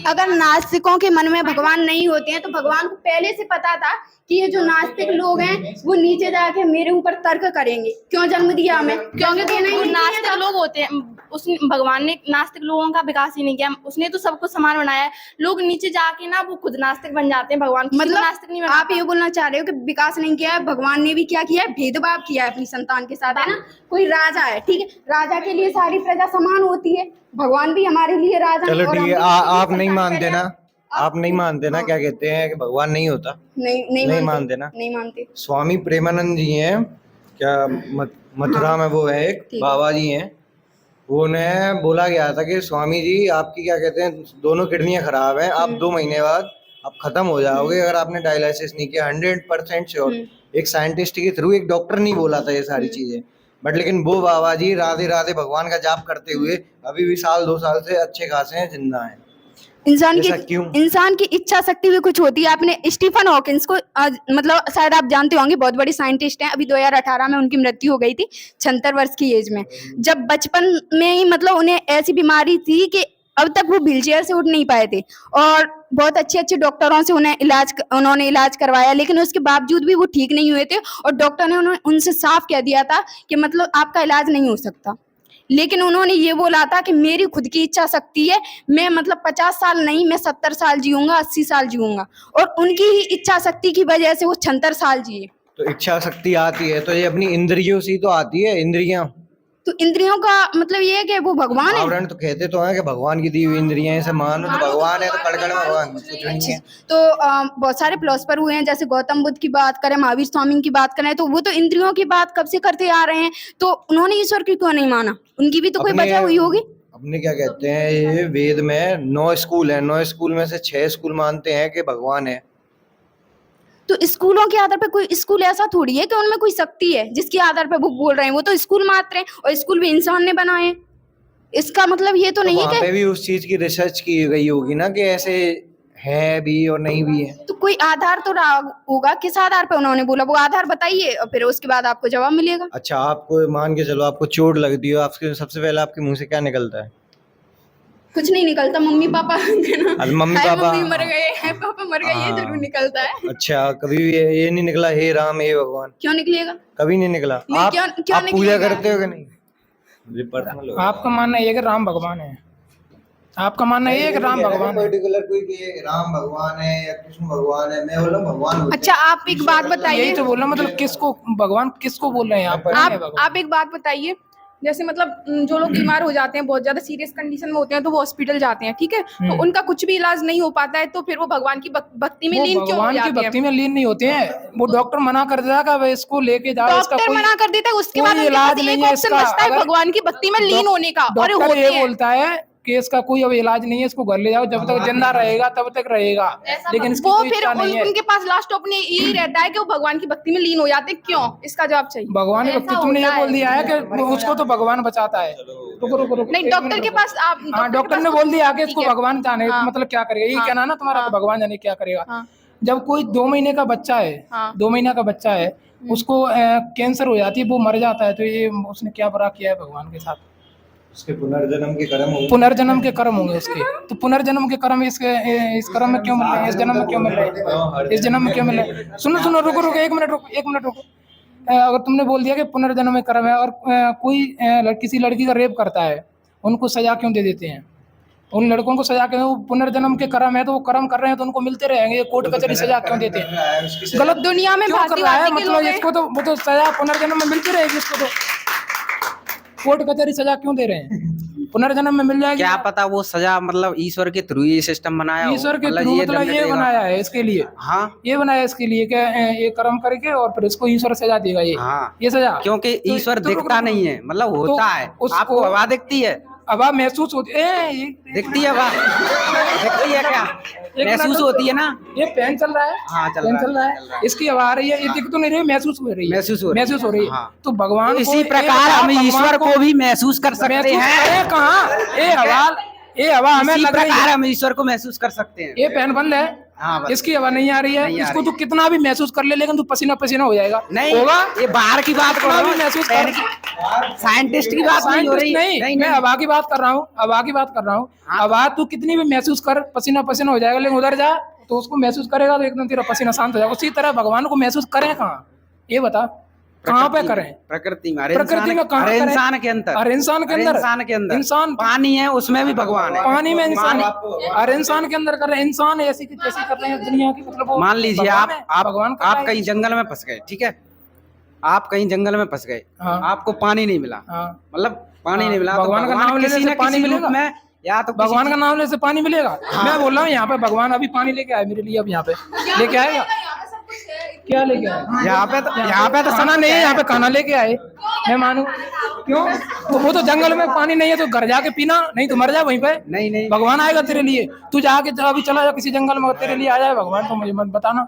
[SPEAKER 2] अगर नास्तिकों के मन में भगवान नहीं होते हैं तो भगवान को पहले से पता था कि ये जो नास्तिक लोग हैं वो नीचे जाके मेरे ऊपर तर्क करेंगे, क्यों जन्म दिया हमें, क्योंकि देना ही नहीं
[SPEAKER 9] नास्तिक लोग होते हैं, उस भगवान ने नास्तिक लोगों का विकास ही नहीं किया। उसने तो सबको समान बनाया है। लोग नीचे जाके ना वो खुद नास्तिक बन जाते हैं, भगवान किसी को
[SPEAKER 2] मतलब
[SPEAKER 9] नास्तिक नहीं
[SPEAKER 2] आप
[SPEAKER 9] बनाता।
[SPEAKER 2] ये बोलना चाह रहे हो कि विकास नहीं किया है, भगवान ने भी क्या किया है, भेदभाव किया है अपनी संतान के साथ, है ना। कोई राजा है, ठीक है, राजा के लिए सारी प्रजा समान होती है, भगवान भी हमारे लिए राजा
[SPEAKER 4] चलो
[SPEAKER 2] हैं और
[SPEAKER 4] ठीक है,
[SPEAKER 2] हम भी
[SPEAKER 4] आप नहीं
[SPEAKER 2] संतान
[SPEAKER 4] मानते
[SPEAKER 2] पैदा-
[SPEAKER 4] ना, आप नहीं मानते ना, क्या कहते हैं कि भगवान नहीं होता,
[SPEAKER 2] नहीं
[SPEAKER 4] मानते ना।
[SPEAKER 2] नहीं मानते।
[SPEAKER 4] स्वामी प्रेमानंद जी हैं, क्या मथुरा में वो है एक
[SPEAKER 2] ठीक है।
[SPEAKER 4] बाबा जी हैं, वो ने बोला गया था कि स्वामी जी आपकी क्या कहते हैं दोनों किडनियां खराब हैं, आप 2 महीने बाद आप खत्म हो जाओगे अगर आपने डायलिसिस नहीं किया। 100% श्योर। एक साइंटिस्ट के थ्रू, एक डॉक्टर नहीं बोला था ये सारी चीजें, बट लेकिन वो बाबा जी राधे राधे भगवान का जाप करते हुए अभी भी 1-2 साल से अच्छे खासे हैं, जिंदा हैं। ऐसा क्यों?
[SPEAKER 2] इंसान की इच्छा शक्ति भी कुछ होती है। आपने स्टीफन हॉकिंस को मतलब शायद आप जानते होंगे, बहुत बड़े साइंटिस्ट हैं। अभी 2018 में उनकी मृत्यु हो गई थी 76 वर्ष की एज में। जब बचपन में ही मतलब उन्हें ऐसी बीमारी थी कि अब तक वो व्हीलचेयर से उठ नहीं पाए थे और बहुत अच्छे डॉक्टरों से उन्होंने इलाज करवाया, लेकिन उसके बावजूद भी वो ठीक नहीं हुए थे और डॉक्टर ने उनसे साफ कह दिया था कि मतलब आपका इलाज नहीं हो सकता। लेकिन उन्होंने ये बोला था कि मेरी खुद की इच्छा शक्ति है, मैं मतलब 50 साल नहीं, मैं 70 साल जीऊंगा, 80 साल जीऊंगा, और उनकी ही इच्छा शक्ति की वजह से वो 76 साल जिए।
[SPEAKER 4] तो इच्छा शक्ति आती है तो ये अपनी इंद्रियों से ही तो आती है, इंद्रियां।
[SPEAKER 2] तो इंद्रियों का मतलब ये है कि वो भगवान है।
[SPEAKER 4] आवरण तो कहते तो हैं कि भगवान की दी हुई इंद्रियां हैं, इसे मानो तो भगवान है, तो कड़ भगवान कुछ नहीं है।
[SPEAKER 2] तो बहुत सारे फिलोसफर हुए हैं, जैसे गौतम बुद्ध की बात करें, महावीर स्वामी की बात करें, तो वो तो इंद्रियों की बात कब से करते आ रहे हैं, तो उन्होंने ईश्वर की क्यों नहीं माना? उनकी भी तो कोई वजह हुई होगी।
[SPEAKER 4] अपने क्या कहते हैं, ये वेद में 9 स्कूल है, 9 स्कूल में से 6 स्कूल मानते हैं कि भगवान है।
[SPEAKER 2] तो स्कूलों के आधार पर कोई स्कूल ऐसा थोड़ी है कि उनमें कोई शक्ति है जिसके आधार पर वो बोल रहे हैं। वो तो स्कूल मात्र हैं और स्कूल भी इंसान ने बनाए हैं। इसका मतलब ये तो नहीं
[SPEAKER 4] वहाँ
[SPEAKER 2] है
[SPEAKER 4] पे भी उस चीज की रिसर्च की गई होगी ना कि ऐसे है भी और नहीं भी है।
[SPEAKER 2] तो कोई आधार तो रहा होगा, किस आधार पे उन्होंने बोला, वो आधार बताइए और फिर उसके बाद आपको जवाब मिलेगा।
[SPEAKER 4] अच्छा, आपको मान के चलो आपको चोट लगती हो, आपके सबसे पहले आपके मुंह से क्या निकलता है?
[SPEAKER 2] कुछ नहीं निकलता, मम्मी पापा
[SPEAKER 4] अरे मम्मी
[SPEAKER 2] हाय
[SPEAKER 4] पापा,
[SPEAKER 2] मम्मी मर गए हैं, पापा मर गए, ये जरूर निकलता है।
[SPEAKER 4] अच्छा, कभी भी ये नहीं निकला हे राम हे भगवान?
[SPEAKER 2] क्यों निकलेगा?
[SPEAKER 4] कभी नहीं निकला।
[SPEAKER 2] नहीं,
[SPEAKER 4] आप
[SPEAKER 2] क्यों
[SPEAKER 4] आप पूजा
[SPEAKER 2] निकलेगा?
[SPEAKER 4] करते हो कि नहीं? मुझे पर्सनल हो।
[SPEAKER 8] आपका मानना ये है कि राम भगवान है, आपका मानना ये है कि राम भगवान है।
[SPEAKER 4] पर्टिकुलर कोई कि राम भगवान है या कृष्ण भगवान है, मैं बोला भगवान होते हैं।
[SPEAKER 2] अच्छा आप एक बात बताइए,
[SPEAKER 8] यही तो बोल रहा, मतलब किसको भगवान किसको बोल रहे हैं
[SPEAKER 3] आप एक बात बताइए, जैसे मतलब जो लोग बीमार हो जाते हैं, बहुत ज्यादा सीरियस कंडीशन में होते हैं, तो वो हॉस्पिटल जाते हैं, ठीक है, तो उनका कुछ भी इलाज नहीं हो पाता है, तो फिर वो भगवान की भक्ति में
[SPEAKER 8] वो
[SPEAKER 3] लीन क्यों हो
[SPEAKER 8] भगवान की
[SPEAKER 3] जाते हैं?
[SPEAKER 8] भक्ति में लीन नहीं होते हैं, वो डॉक्टर मना कर देता कि भाई इसको लेके जाओ, इसका
[SPEAKER 3] डॉक्टर
[SPEAKER 8] कोई
[SPEAKER 3] मना कर देता है, उसके बाद
[SPEAKER 8] कोई
[SPEAKER 3] उनके पास
[SPEAKER 8] इलाज नहीं
[SPEAKER 3] एक
[SPEAKER 8] है
[SPEAKER 3] ऑप्शन
[SPEAKER 8] इसका।
[SPEAKER 3] बचता है
[SPEAKER 8] अगर
[SPEAKER 3] भगवान की भक्ति में लीन होने का, और
[SPEAKER 8] डॉक्टर
[SPEAKER 3] होते
[SPEAKER 8] ये
[SPEAKER 3] हैं।
[SPEAKER 8] बोलता है कि इसका कोई अब इलाज नहीं है, इसको घर ले जाओ, जब तक जिंदा रहेगा तब तक रहेगा, लेकिन इसकी
[SPEAKER 3] वो
[SPEAKER 8] कोई
[SPEAKER 3] फिर
[SPEAKER 8] इच्छा नहीं है।
[SPEAKER 3] उनके पास लास्ट ऑप्शन यही रहता है कि वो भगवान की भक्ति में लीन हो जाते हैं। क्यों? इसका जवाब चाहिए।
[SPEAKER 8] भगवान की भक्ति तुमने ये बोल दिया है कि उसको तो भगवान बचाता है। रुको रुको रुको,
[SPEAKER 3] नहीं,
[SPEAKER 8] एक
[SPEAKER 3] डॉक्टर
[SPEAKER 8] मिनट
[SPEAKER 3] के
[SPEAKER 8] रुको।
[SPEAKER 3] पास आप
[SPEAKER 8] हाँ, डॉक्टर ने बोल दिया कि इसको
[SPEAKER 3] ठीक है।
[SPEAKER 8] भगवान जाने,
[SPEAKER 3] हाँ।
[SPEAKER 8] मतलब क्या करेगा, ये कहना ना तुम्हारा कि भगवान जाने क्या करेगा।
[SPEAKER 3] हाँ।
[SPEAKER 8] जब कोई 2 महीने का बच्चा है,
[SPEAKER 3] हाँ।
[SPEAKER 8] 2 महीना का बच्चा है, उसको कैंसर हो जाती है, वो मर जाता है, तो ये उसने क्या बुरा किया है भगवान के साथ?
[SPEAKER 4] उसके पुनर्जन्म के कर्म हो।
[SPEAKER 8] पुनर्जन्म के कर्म होंगे उसके, तो पुनर्जन्म के कर्म इस कर्म में क्यों मिल रहे हैं, इस जन्म में क्यों मिल रहे हैं, इस जन्म में क्यों मिल रहे हैं? सुनो सुनो, रुको रुको, एक मिनट रुको। अगर तुमने बोल दिया कि पुनर्जन्म में कर्म है, और कोई किसी लड़की का रेप करता है, उनको सजा क्यों दे देते हैं? उन लड़कों को सजा क्यों? वो पुनर्जन्म के कर्म है, तो वो कर्म कर रहे हैं तो उनको मिलते रहेंगे, कोर्ट कचहरी सजा क्यों देते हैं? गलत
[SPEAKER 3] दुनिया में
[SPEAKER 8] क्यों कर रहा है?
[SPEAKER 3] भांति-भांति के
[SPEAKER 8] मतलब
[SPEAKER 3] लोग हैं।
[SPEAKER 8] इसको तो वो तो सजा पुनर्जन्म में मिलती रहेगी, इसको तो कोर्ट कचहरी सजा क्यों दे रहे हैं? पुनर्जन्म में मिल जाएगी।
[SPEAKER 5] क्या पता वो सजा मतलब ईश्वर के थ्रू ये सिस्टम बनाया हो।
[SPEAKER 8] ईश्वर के
[SPEAKER 5] मतलब
[SPEAKER 8] थ्रू, मतलब
[SPEAKER 5] दंड
[SPEAKER 8] ये
[SPEAKER 5] देगा।
[SPEAKER 8] बनाया है इसके लिए,
[SPEAKER 5] हाँ
[SPEAKER 8] ये बनाया इसके लिए कि ये कर्म करके और फिर इसको ईश्वर सजा देगा,
[SPEAKER 5] हाँ,
[SPEAKER 8] ये सजा।
[SPEAKER 5] क्योंकि
[SPEAKER 8] तो-
[SPEAKER 5] ईश्वर
[SPEAKER 8] तो
[SPEAKER 5] दिखता नहीं है, मतलब होता है।
[SPEAKER 8] उसको-
[SPEAKER 5] आपको हवा दिखती है,
[SPEAKER 8] हवा महसूस होती
[SPEAKER 5] दिखती है हवा, दिखती है क्या? महसूस होती है ना।
[SPEAKER 8] ये फैन चल रहा है,
[SPEAKER 5] हाँ, चल
[SPEAKER 8] फैन
[SPEAKER 5] रहा है,
[SPEAKER 8] चल रहा है, इसकी हवा आ रही है, ये दिख तो नहीं रही, महसूस हो रही है,
[SPEAKER 5] महसूस हो रही है। हाँ।
[SPEAKER 8] तो भगवान को
[SPEAKER 5] इसी
[SPEAKER 8] ये
[SPEAKER 5] प्रकार
[SPEAKER 8] बताओ,
[SPEAKER 5] हम
[SPEAKER 8] भगवान
[SPEAKER 5] ईश्वर को भी महसूस कर सकते
[SPEAKER 8] महसूस
[SPEAKER 5] हैं।
[SPEAKER 8] करें कहाँ? ये हवा हमें
[SPEAKER 5] इसी
[SPEAKER 8] लग रही
[SPEAKER 5] प्रकार
[SPEAKER 8] है,
[SPEAKER 5] हम ईश्वर को महसूस कर सकते हैं।
[SPEAKER 8] ये फैन बंद है,
[SPEAKER 5] हाँ, बस।
[SPEAKER 8] इसकी हवा नहीं आ रही है,
[SPEAKER 5] नहीं आ
[SPEAKER 8] इसको
[SPEAKER 5] रही
[SPEAKER 8] तू कितना भी महसूस कर ले, लेकिन तू पसीना पसीना हो जाएगा।
[SPEAKER 5] नहीं
[SPEAKER 8] होगा,
[SPEAKER 5] ये बाहर की बात कर
[SPEAKER 8] कितना
[SPEAKER 5] रहा
[SPEAKER 8] भी
[SPEAKER 5] हूँ,
[SPEAKER 8] महसूस
[SPEAKER 5] पहले
[SPEAKER 8] कर।
[SPEAKER 5] की साइंटिस्ट की बात नहीं हो रही।
[SPEAKER 8] नहीं, मैं हवा की बात कर रहा हूँ, हवा की बात कर रहा हूँ। हवा तू कितनी भी महसूस कर, पसीना पसीना हो जाएगा, लेकिन उधर जा तो उसको महसूस करेगा तो एकदम तेरा पसीना शांत हो जाएगा। उसी तरह भगवान को महसूस करें कहाँ, ये बता, कहाँ पे करें?
[SPEAKER 5] प्रकृति में,
[SPEAKER 8] प्रकृति में कहाँ
[SPEAKER 5] हर
[SPEAKER 8] करें?
[SPEAKER 5] इंसान के अंदर,
[SPEAKER 8] हर इंसान के अंदर,
[SPEAKER 5] इंसान के अंदर
[SPEAKER 8] इंसान
[SPEAKER 5] पानी है, उसमें भी भगवान है।
[SPEAKER 8] पानी में इंसान, हर इंसान के अंदर कर रहे हैं, इंसान ऐसी की तैसी कर रहे हैं दुनिया की, मतलब वो
[SPEAKER 5] मान लीजिए
[SPEAKER 8] भगवान है,
[SPEAKER 5] आप
[SPEAKER 8] भगवान कर रहा
[SPEAKER 5] आप
[SPEAKER 8] है।
[SPEAKER 5] कहीं जंगल में फंस गए, ठीक है, आप कहीं जंगल में फंस गए,
[SPEAKER 8] हाँ।
[SPEAKER 5] आपको पानी नहीं मिला,
[SPEAKER 8] हाँ।
[SPEAKER 5] मतलब पानी नहीं मिला, तो
[SPEAKER 8] भगवान का नाम लेने
[SPEAKER 5] किसी
[SPEAKER 8] से
[SPEAKER 5] न
[SPEAKER 8] पानी
[SPEAKER 5] किसी रूप
[SPEAKER 8] मिलेगा?
[SPEAKER 5] में, या तो किसी
[SPEAKER 8] भगवान का नाम लेने से पानी मिलेगा? मैं बोल रहा हूँ यहाँ पे भगवान अभी पानी लेके आए मेरे लिए, अब यहाँ पे लेके आएगा, क्या लेके आए? यहाँ पे तो सना नहीं है, यहाँ पे खाना लेके आए, मैं मानू क्यों? तो वो तो जंगल में पानी नहीं है, तो घर जाके पीना, नहीं तो मर जा वहीं पे।
[SPEAKER 5] नहीं
[SPEAKER 8] भगवान आएगा तेरे लिए, तू जाके अभी चला जा किसी जंगल में, तेरे लिए आ जाए भगवान, तो मुझे मत बताना।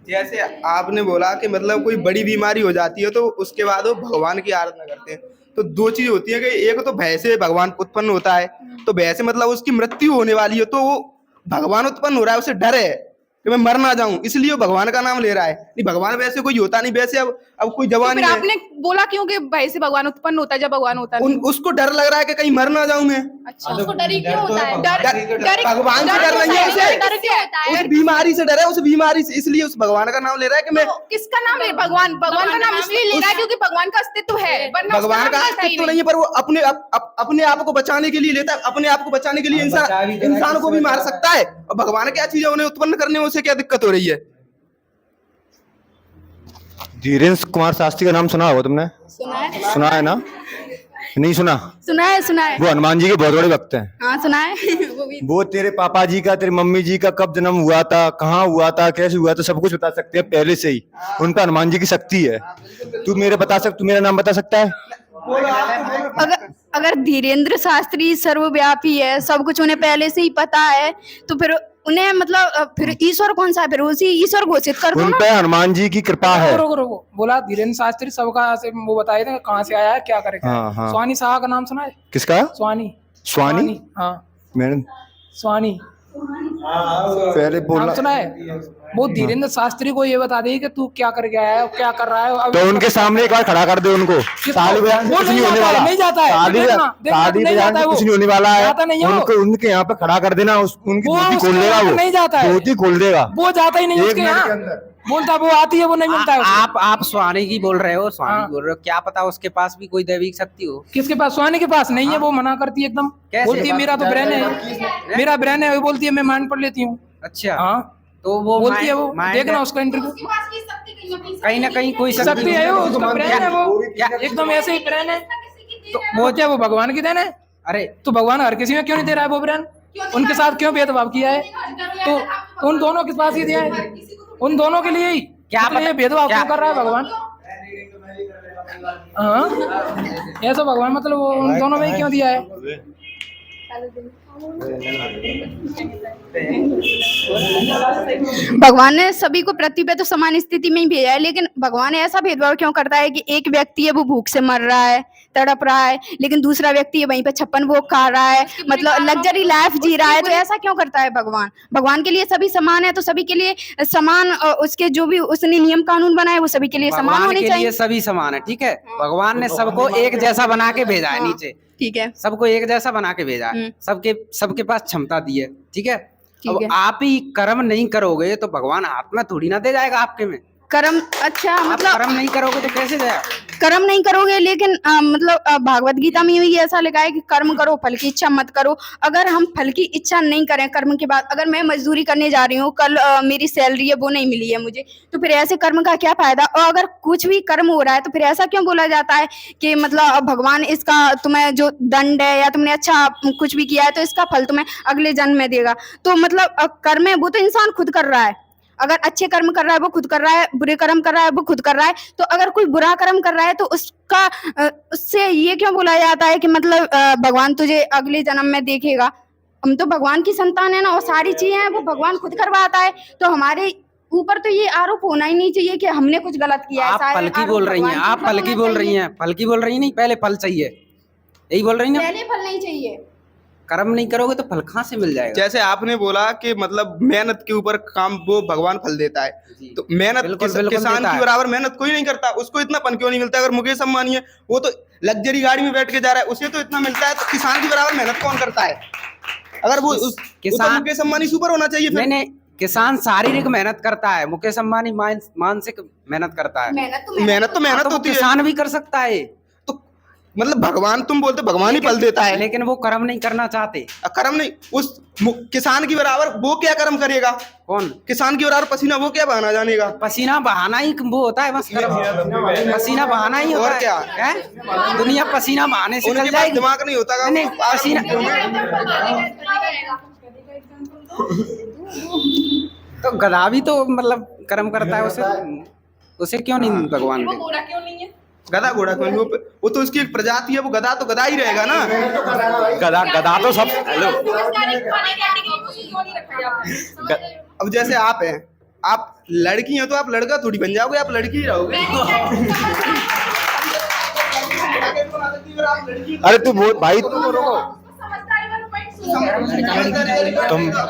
[SPEAKER 6] जैसे आपने बोला कि मतलब कोई बड़ी बीमारी हो जाती है तो उसके बाद वो भगवान की आराधना करते हैं, तो दो चीज होती है कि एक तो भय से भगवान उत्पन्न होता है, तो भय से मतलब उसकी मृत्यु होने वाली है, तो वो भगवान उत्पन्न हो रहा है, उसे डर है कि मैं मर ना जाऊं, इसलिए वो भगवान का नाम ले रहा है। नहीं, भगवान वैसे कोई होता नहीं, वैसे अब कोई
[SPEAKER 3] तो
[SPEAKER 6] जवान
[SPEAKER 3] फिर
[SPEAKER 6] है,
[SPEAKER 3] आपने बोला क्यों कि भय से भगवान उत्पन्न होता है जब भगवान होता है?
[SPEAKER 6] उसको डर लग रहा है कि कहीं मर ना जाऊं मैं।
[SPEAKER 3] अच्छा,
[SPEAKER 2] उसको डर ही क्यों होता है?
[SPEAKER 6] भगवान से डर नहीं है उसे,
[SPEAKER 3] डर क्यों होता है?
[SPEAKER 6] उस बीमारी से डर है, उस बीमारी से, इसलिए उस भगवान का नाम ले रहा है कि मैं
[SPEAKER 3] तो किसका नाम ले? भगवान का नाम इसलिए ले रहा है क्योंकि भगवान का अस्तित्व है, वरना उसका
[SPEAKER 6] भगवान
[SPEAKER 3] नाम
[SPEAKER 6] का
[SPEAKER 3] रहता ही
[SPEAKER 6] अस्तित्व नहीं है, पर वो अपने आप को बचाने के लिए लेता है, अपने आप को बचाने के लिए इंसान को भी मार सकता है। और भगवान क्या चीज है, उन्हें उत्पन्न करने में उसे क्या दिक्कत हो रही है?
[SPEAKER 7] धीरेन्द्र कुमार शास्त्री का नाम सुना होगा तुमने? सुना है ना? नहीं सुना?
[SPEAKER 2] सुना है
[SPEAKER 7] वो हनुमान जी के बहुत बड़े भक्त हैं।
[SPEAKER 2] हाँ सुना है वो भी।
[SPEAKER 7] वो तेरे पापा जी का, तेरी मम्मी जी का कब जन्म हुआ था, कहाँ हुआ था, कैसे हुआ था, सब कुछ बता सकते हैं पहले से ही। उन पर हनुमान जी की शक्ति है। तू मेरा नाम बता सकता है?
[SPEAKER 2] अगर धीरेन्द्र शास्त्री सर्वव्यापी है, सब कुछ उन्हें पहले से ही पता है, तो फिर उन्हें मतलब फिर ईश्वर कौन सा है? फिर उसी ईश्वर घोषित कर दो
[SPEAKER 7] उन
[SPEAKER 2] ना।
[SPEAKER 7] पे हनुमान जी की कृपा है।
[SPEAKER 8] रुको, बोला धीरेन्द्र शास्त्री सबका से वो बताए थे कहाँ से आया है, क्या करेगा।
[SPEAKER 7] हाँ।
[SPEAKER 8] स्वानी शाह का नाम सुना है?
[SPEAKER 7] किसका?
[SPEAKER 8] स्वानी।
[SPEAKER 7] स्वानी?
[SPEAKER 8] हाँ,
[SPEAKER 7] मैंने
[SPEAKER 8] स्वानी
[SPEAKER 7] पहले बोला
[SPEAKER 8] नाम सुना है? वो धीरेन्द्र शास्त्री को ये बता दे कि तू क्या करके आया है, क्या कर रहा है। अब
[SPEAKER 7] तो उनके सामने एक बार खड़ा कर दे उनको। शादी बयान से
[SPEAKER 8] वो
[SPEAKER 7] कुछ
[SPEAKER 8] नहीं
[SPEAKER 7] नहीं होने
[SPEAKER 8] जाता है,
[SPEAKER 7] वाला।
[SPEAKER 8] नहीं जाता है।
[SPEAKER 7] शादी
[SPEAKER 8] देखना, देखना,
[SPEAKER 7] शादी
[SPEAKER 8] नहीं
[SPEAKER 7] बयान
[SPEAKER 8] जाता
[SPEAKER 7] से
[SPEAKER 8] है
[SPEAKER 7] कुछ
[SPEAKER 8] वो।
[SPEAKER 7] नहीं होने वाला है।
[SPEAKER 8] जाता नहीं है वो।
[SPEAKER 7] उनको उनके यहाँ पे खड़ा कर देना, उनकी
[SPEAKER 8] वो
[SPEAKER 7] धोती
[SPEAKER 8] उसके
[SPEAKER 7] खोल देगा,
[SPEAKER 8] यहाँ पे
[SPEAKER 7] वो
[SPEAKER 8] नहीं जाता है।
[SPEAKER 7] धोती खोल देगा।
[SPEAKER 8] वो जाता ही नहीं
[SPEAKER 7] एक
[SPEAKER 8] उसके
[SPEAKER 7] मिनट के
[SPEAKER 8] यहाँ।
[SPEAKER 7] अंदर।
[SPEAKER 8] बोलता है वो आती है, वो नहीं मिलता है उसे।
[SPEAKER 5] आप सुहानी की बोल रहे हो, सुहानी
[SPEAKER 8] हाँ।
[SPEAKER 5] बोल रहे हो, क्या पता उसके पास भी कोई दैविक शक्ति हो।
[SPEAKER 8] किसके पास? सुहानी के पास नहीं है, वो मना करती है एकदम।
[SPEAKER 5] कैसे?
[SPEAKER 8] बोलती है मेरा तो ब्रेन है, मेरा ब्रेन है। वो बोलती है मैं माइंड पढ़ लेती हूँ।
[SPEAKER 5] अच्छा,
[SPEAKER 8] हाँ,
[SPEAKER 5] तो वो
[SPEAKER 8] बोलती है वो।
[SPEAKER 5] माइंड
[SPEAKER 8] देखना उसका इंटरव्यू।
[SPEAKER 5] कहीं ना कहीं कोई
[SPEAKER 8] शक्ति है वो, उसका ब्रेन है वो।
[SPEAKER 5] क्या?
[SPEAKER 8] एकदम ऐसे ही ब्रेन है।
[SPEAKER 5] तो
[SPEAKER 8] वो क्या, वो भगवान की देन है?
[SPEAKER 5] अरे
[SPEAKER 8] तो भगवान हर किसी में क्यों नहीं दे रहा है वो ब्रेन? उनके साथ क्यों भेदभाव किया है? तो उन दोनों के पास ही दिया है, उन दोनों के लिए ही।
[SPEAKER 5] क्या
[SPEAKER 8] मतलब ये
[SPEAKER 5] पता-
[SPEAKER 8] भेदभाव
[SPEAKER 5] क्या-
[SPEAKER 8] क्यों कर रहा है भगवान? हाँ, ऐसा भगवान मतलब वो उन दोनों में ही क्यों दिया है?
[SPEAKER 2] भगवान ने सभी को पृथ्वी पे तो समान स्थिति में ही भेजा है, लेकिन भगवान ऐसा भेदभाव क्यों करता है कि एक व्यक्ति है वो भूख से मर रहा है, तड़प रहा है, लेकिन दूसरा व्यक्ति है वहीं पे 56 भोग खा रहा है, मतलब लग्जरी लाइफ जी रहा है। तो ऐसा क्यों करता है भगवान? भगवान के लिए सभी समान है, तो सभी के लिए समान उसके जो भी उसने नियम कानून बनाए वो सभी के लिए समान
[SPEAKER 5] भगवान
[SPEAKER 2] होने
[SPEAKER 5] के
[SPEAKER 2] चाहिए।
[SPEAKER 5] लिए सभी समान है, ठीक है। भगवान ने सबको एक जैसा बना के भेजा है नीचे,
[SPEAKER 2] ठीक है,
[SPEAKER 5] सबको एक जैसा बना के भेजा है। सबके सबके पास क्षमता दी है, ठीक है। अब
[SPEAKER 2] है।
[SPEAKER 5] आप ही कर्म नहीं करोगे तो भगवान हाथ में थोड़ी ना दे जाएगा आपके में।
[SPEAKER 2] कर्म, अच्छा
[SPEAKER 5] आप
[SPEAKER 2] मतलब
[SPEAKER 5] कर्म नहीं करोगे तो कैसे जाएगा?
[SPEAKER 2] कर्म नहीं करोगे, लेकिन मतलब भागवत गीता में भी ऐसा लिखा है कि कर्म करो फल की इच्छा मत करो। अगर हम फल की इच्छा नहीं करें कर्म के बाद, अगर मैं मजदूरी करने जा रही हूँ, कल मेरी सैलरी है वो नहीं मिली है मुझे, तो फिर ऐसे कर्म का क्या फायदा? और अगर कुछ भी कर्म हो रहा है तो फिर ऐसा क्यों बोला जाता है कि मतलब भगवान इसका तुम्हें जो दंड है या तुमने अच्छा कुछ भी किया है तो इसका फल तुम्हें अगले जन्म में देगा? तो मतलब कर्म है वो तो इंसान खुद कर रहा है। अगर अच्छे कर्म कर रहा है वो खुद कर रहा है, बुरे कर्म कर रहा है वो खुद कर रहा है। तो अगर कोई बुरा कर्म कर रहा है तो उसका उससे ये क्यों बोला जाता है कि मतलब भगवान तुझे अगले जन्म में देखेगा? हम तो भगवान की संतान है ना, और सारी चीजें हैं वो भगवान खुद करवाता है। तो हमारे ऊपर तो ये आरोप होना ही नहीं चाहिए कि हमने कुछ गलत किया है।
[SPEAKER 5] आप
[SPEAKER 2] सारे
[SPEAKER 5] फल की
[SPEAKER 2] आरोप
[SPEAKER 5] बोल रही हैं,
[SPEAKER 2] भगवान
[SPEAKER 5] आप
[SPEAKER 2] के
[SPEAKER 5] फल
[SPEAKER 2] ऊपर
[SPEAKER 5] की
[SPEAKER 2] होना
[SPEAKER 5] बोल रही
[SPEAKER 2] चाहिए।
[SPEAKER 5] हैं, फल की बोल रही नहीं, पहले फल चाहिए, यही बोल रही ना।
[SPEAKER 2] पहले फल नहीं चाहिए।
[SPEAKER 5] कर्म नहीं करोगे तो फल कहाँ से मिल जाएगा?
[SPEAKER 6] जैसे आपने बोला कि मतलब मेहनत के ऊपर काम वो भगवान फल देता है, तो मेहनत
[SPEAKER 5] बिल्कुल, बिल्कुल
[SPEAKER 6] किसान
[SPEAKER 5] देता
[SPEAKER 6] की
[SPEAKER 5] है।
[SPEAKER 6] बराबर मेहनत कोई नहीं करता, उसको इतना पन क्यों नहीं मिलता? अगर मुकेश अंबानी है वो तो लग्जरी गाड़ी में बैठ के जा रहा है, उसे तो इतना मिलता है, तो किसान की बराबर मेहनत कौन करता है? अगर वो
[SPEAKER 5] किसान-
[SPEAKER 6] मुकेश अंबानी सुपर होना चाहिए फिर।
[SPEAKER 5] नहीं, किसान शारीरिक मेहनत करता है, मुकेश अंबानी मानसिक मेहनत करता है।
[SPEAKER 2] मेहनत
[SPEAKER 6] मेहनत
[SPEAKER 5] हाँ, तो वो
[SPEAKER 6] होती है।
[SPEAKER 5] किसान भी कर सकता है,
[SPEAKER 6] तो मतलब भगवान, तुम बोलते भगवान ही फल देता है,
[SPEAKER 5] लेकिन वो कर्म नहीं करना चाहते।
[SPEAKER 6] कर्म नहीं। उस किसान की बराबर वो क्या कर्म करेगा?
[SPEAKER 5] कौन?
[SPEAKER 6] किसान की बराबर पसीना वो क्या बहाना जानेगा?
[SPEAKER 5] पसीना बहाना ही वो होता है बस, कर्म पसीना बहाना ही होता
[SPEAKER 6] और
[SPEAKER 5] है।
[SPEAKER 6] क्या?
[SPEAKER 5] है? दुनिया पसीना बहाने से
[SPEAKER 6] उनके
[SPEAKER 5] चल
[SPEAKER 6] पास
[SPEAKER 5] जाएगी।
[SPEAKER 6] दिमाग नहीं होता का,
[SPEAKER 5] नहीं,
[SPEAKER 6] पागल
[SPEAKER 5] पसीना तो गधा भी तो मतलब कर्म करता है, उसे क्यों नहीं भगवान दे?
[SPEAKER 3] घोड़ा क्यों नहीं है?
[SPEAKER 6] गधा घोड़ा क्यों नहीं? वो तो उसकी एक प्रजाति है, वो गधा तो गधा ही रहेगा ना।
[SPEAKER 1] गधा गधा तो सब, हेलो,
[SPEAKER 6] अब जैसे आप हैं, आप लड़की हैं तो आप लड़का थोड़ी बन जाओगे, आप लड़की ही रहोगे।
[SPEAKER 7] अरे तू बोल भाई,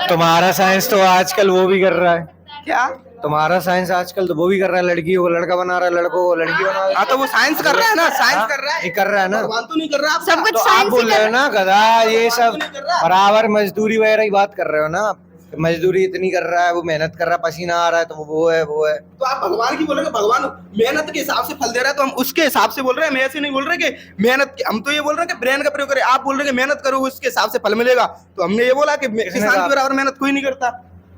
[SPEAKER 7] तुम्हारा साइंस तो आजकल वो भी कर रहा है।
[SPEAKER 6] क्या?
[SPEAKER 7] तुम्हारा साइंस आजकल तो वो भी कर रहा है, लड़की को लड़का बना रहा है, लड़कों को लड़की बना रहा है।
[SPEAKER 6] हाँ तो वो साइंस कर रहा है ना, साइंस कर रहा है,
[SPEAKER 7] ये कर रहा है ना।
[SPEAKER 6] भगवान तो नहीं कर रहा आपका।
[SPEAKER 2] सब कुछ
[SPEAKER 7] तो आप
[SPEAKER 2] साइंस ही
[SPEAKER 7] बोल रहे हो
[SPEAKER 2] कर
[SPEAKER 7] ना गधा, ये सब बराबर मजदूरी वगैरह की बात कर रहे हो ना। मजदूरी इतनी कर रहा है, वो मेहनत कर रहा है, पसीना आ रहा है, तो वो है।
[SPEAKER 6] तो आप भगवान की बोल रहे हो, भगवान मेहनत के हिसाब से फल दे रहा है, तो हम उसके हिसाब से बोल रहे हैं। मैं ऐसे नहीं बोल रहे कि मेहनत, हम तो ये बोल रहे हैं कि ब्रेन का प्रयोग करें। आप बोल रहे हैं कि मेहनत करो उसके हिसाब से फल मिलेगा, तो हमने ये बोला कि किसान
[SPEAKER 7] कहा?
[SPEAKER 6] की बराबर मेहनत कोई नहीं करता।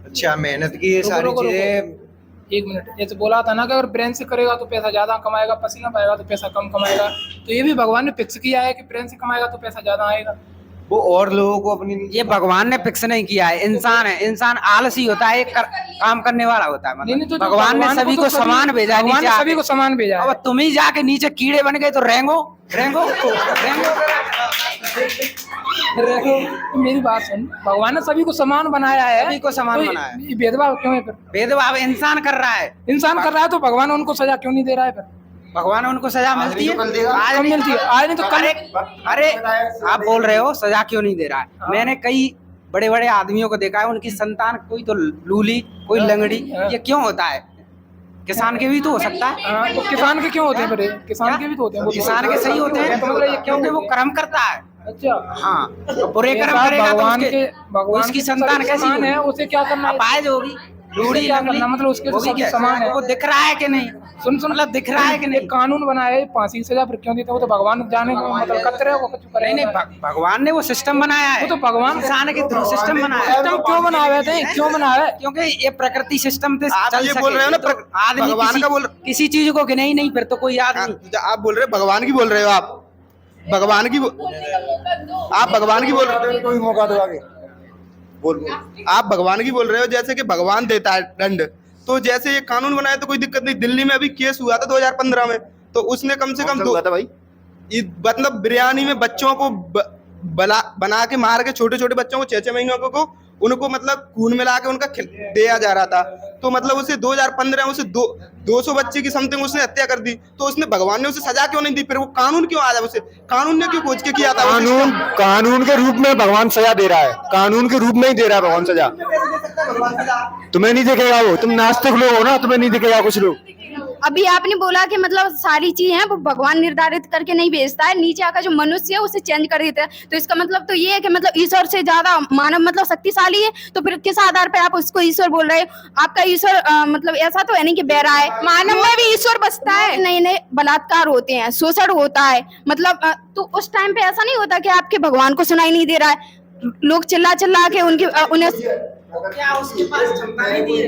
[SPEAKER 7] अच्छा, मेहनत की ये सारी
[SPEAKER 8] रुको, रुको।
[SPEAKER 7] चीजें।
[SPEAKER 8] एक मिनट, जैसे बोला था ना कि अगर ब्रेन से करेगा तो पैसा ज्यादा कमाएगा, पसीना पाएगा तो पैसा कम कमाएगा। तो ये भी भगवान ने फिक्स किया है कि ब्रेन से कमाएगा तो पैसा ज्यादा आएगा।
[SPEAKER 7] वो और लोगों को अपनी
[SPEAKER 5] ये भगवान ने फिक्स नहीं किया है, इंसान है। इंसान आलसी होता है, काम करने वाला होता है।
[SPEAKER 8] नहीं, नहीं,
[SPEAKER 5] मतलब
[SPEAKER 8] तो
[SPEAKER 5] भगवान ने सभी को समान भेजा है
[SPEAKER 8] भगवान ने
[SPEAKER 5] नीचे
[SPEAKER 8] सभी को
[SPEAKER 5] आके।
[SPEAKER 8] समान भेजा है।
[SPEAKER 5] अब तुम ही जाके नीचे कीड़े बन गए तो रेंगो रेंगो रेंगो।
[SPEAKER 8] तो मेरी बात सुन, भगवान ने सभी को समान बनाया है,
[SPEAKER 5] सभी को समान
[SPEAKER 8] तो
[SPEAKER 5] बनाया है।
[SPEAKER 8] ये भेदभाव क्यों है फिर?
[SPEAKER 5] भेदभाव इंसान कर रहा है,
[SPEAKER 8] इंसान कर रहा है तो भगवान उनको सजा क्यों नहीं दे रहा है फिर?
[SPEAKER 5] भगवान उनको सजा मिलती है। आज
[SPEAKER 8] कब मिलती है? आज नहीं तो कल।
[SPEAKER 5] अरे आप बोल रहे हो सजा क्यों नहीं दे रहा है? मैंने कई बड़े बड़े आदमियों को देखा है, उनकी संतान कोई तो लूली, कोई लंगड़ी, ये क्यों होता है? किसान के भी तो हो सकता है।
[SPEAKER 8] हाँ, तो किसान के क्यों होते हैं बड़े? किसान के भी तो होते हैं वो तो।
[SPEAKER 5] किसान के सही होते हैं क्योंकि वो कर्म करता है।
[SPEAKER 8] अच्छा,
[SPEAKER 5] हाँ, तो बुरे कर्म
[SPEAKER 8] ऐसा
[SPEAKER 5] करेगा तो
[SPEAKER 8] भगवान
[SPEAKER 5] उसकी
[SPEAKER 8] के
[SPEAKER 5] संतान कैसी
[SPEAKER 8] समान है,
[SPEAKER 5] होगी?
[SPEAKER 8] उसे क्या करना है?
[SPEAKER 5] अपाहिज होगी, लूड़ी
[SPEAKER 8] क्या
[SPEAKER 5] लंगड़ी,
[SPEAKER 8] करना, मतलब उसके तो
[SPEAKER 5] वो भी
[SPEAKER 8] सब
[SPEAKER 5] क्या-
[SPEAKER 8] समान है।
[SPEAKER 5] वो दिख रहा है कि नहीं?
[SPEAKER 8] सुन
[SPEAKER 5] मतलब दिख रहा है कि नहीं?
[SPEAKER 8] एक कानून बनाया है, फांसी की सजा फिर क्यों देते हैं? वो तो भगवान जाने को मतलब कतरे को कुछ
[SPEAKER 5] नहीं नहीं, भगवान ने वो सिस्टम बनाया है,
[SPEAKER 8] वो तो भगवान
[SPEAKER 5] इंसान के थ्रू सिस्टम बनाया है।
[SPEAKER 8] सिस्टम क्यों बनाया हुआ है? क्यों बनाया है?
[SPEAKER 5] क्योंकि ये प्रकृति सिस्टम से
[SPEAKER 6] आप
[SPEAKER 5] चल
[SPEAKER 6] ये
[SPEAKER 5] सके।
[SPEAKER 6] बोल रहे हो ना,
[SPEAKER 5] तो आदमी
[SPEAKER 6] भगवान का बोल-
[SPEAKER 5] किसी चीज को गिने ही नहीं, फिर तो कोई आदमी।
[SPEAKER 6] आप बोल रहे हो भगवान की बोल रहे हो, आप भगवान की आप भगवान की बोल रहे हो,
[SPEAKER 7] कोई मौका दो आगे बोल।
[SPEAKER 6] आप भगवान की बोल रहे हो, जैसे कि भगवान देता है दंड, तो जैसे ये कानून बनाया तो कोई दिक्कत नहीं। दिल्ली में अभी केस हुआ था 2015 में, तो उसने कम से कम
[SPEAKER 7] हुआ था भाई?
[SPEAKER 6] मतलब बिरयानी में बच्चों को बना के मार के, छोटे छोटे बच्चों को 6-6 महीनों को उनको मतलब खून मिला के उनका दिया जा रहा था। तो मतलब उसे 2015 में उसे 200 बच्चे की समथिंग उसने हत्या कर दी, तो उसने भगवान ने उसे सजा क्यों नहीं दी? फिर वो कानून क्यों आया? उसे कानून ने क्यों खोज के किया था?
[SPEAKER 7] कानून के रूप में भगवान सजा दे रहा है, कानून के रूप में ही दे रहा है भगवान सजा। तुम्हें नहीं दिखेगा, वो तुम नास्तिक लोग हो ना, तुम्हें नहीं दिखेगा कुछ लोग।
[SPEAKER 2] अभी आपने बोला कि मतलब सारी चीज है वो भगवान निर्धारित करके नहीं भेजता है, नीचे आकर जो मनुष्य है उसे चेंज कर देता है। तो इसका मतलब तो ये है कि मतलब ईश्वर से ज्यादा मानव मतलब शक्तिशाली है। तो फिर किस आधार पे आप उसको ईश्वर बोल रहे हो? आपका ईश्वर मतलब ऐसा तो है नहीं कि बहरा है।
[SPEAKER 3] मानव में भी ईश्वर बसता है।
[SPEAKER 2] नए नए बलात्कार होते हैं, शोषण होता है, मतलब तो उस टाइम पे ऐसा नहीं होता कि आपके भगवान को सुनाई नहीं दे रहा है? लोग चिल्ला चिल्ला के उन्हें
[SPEAKER 5] क्या उसके पास क्षमता नहीं थी?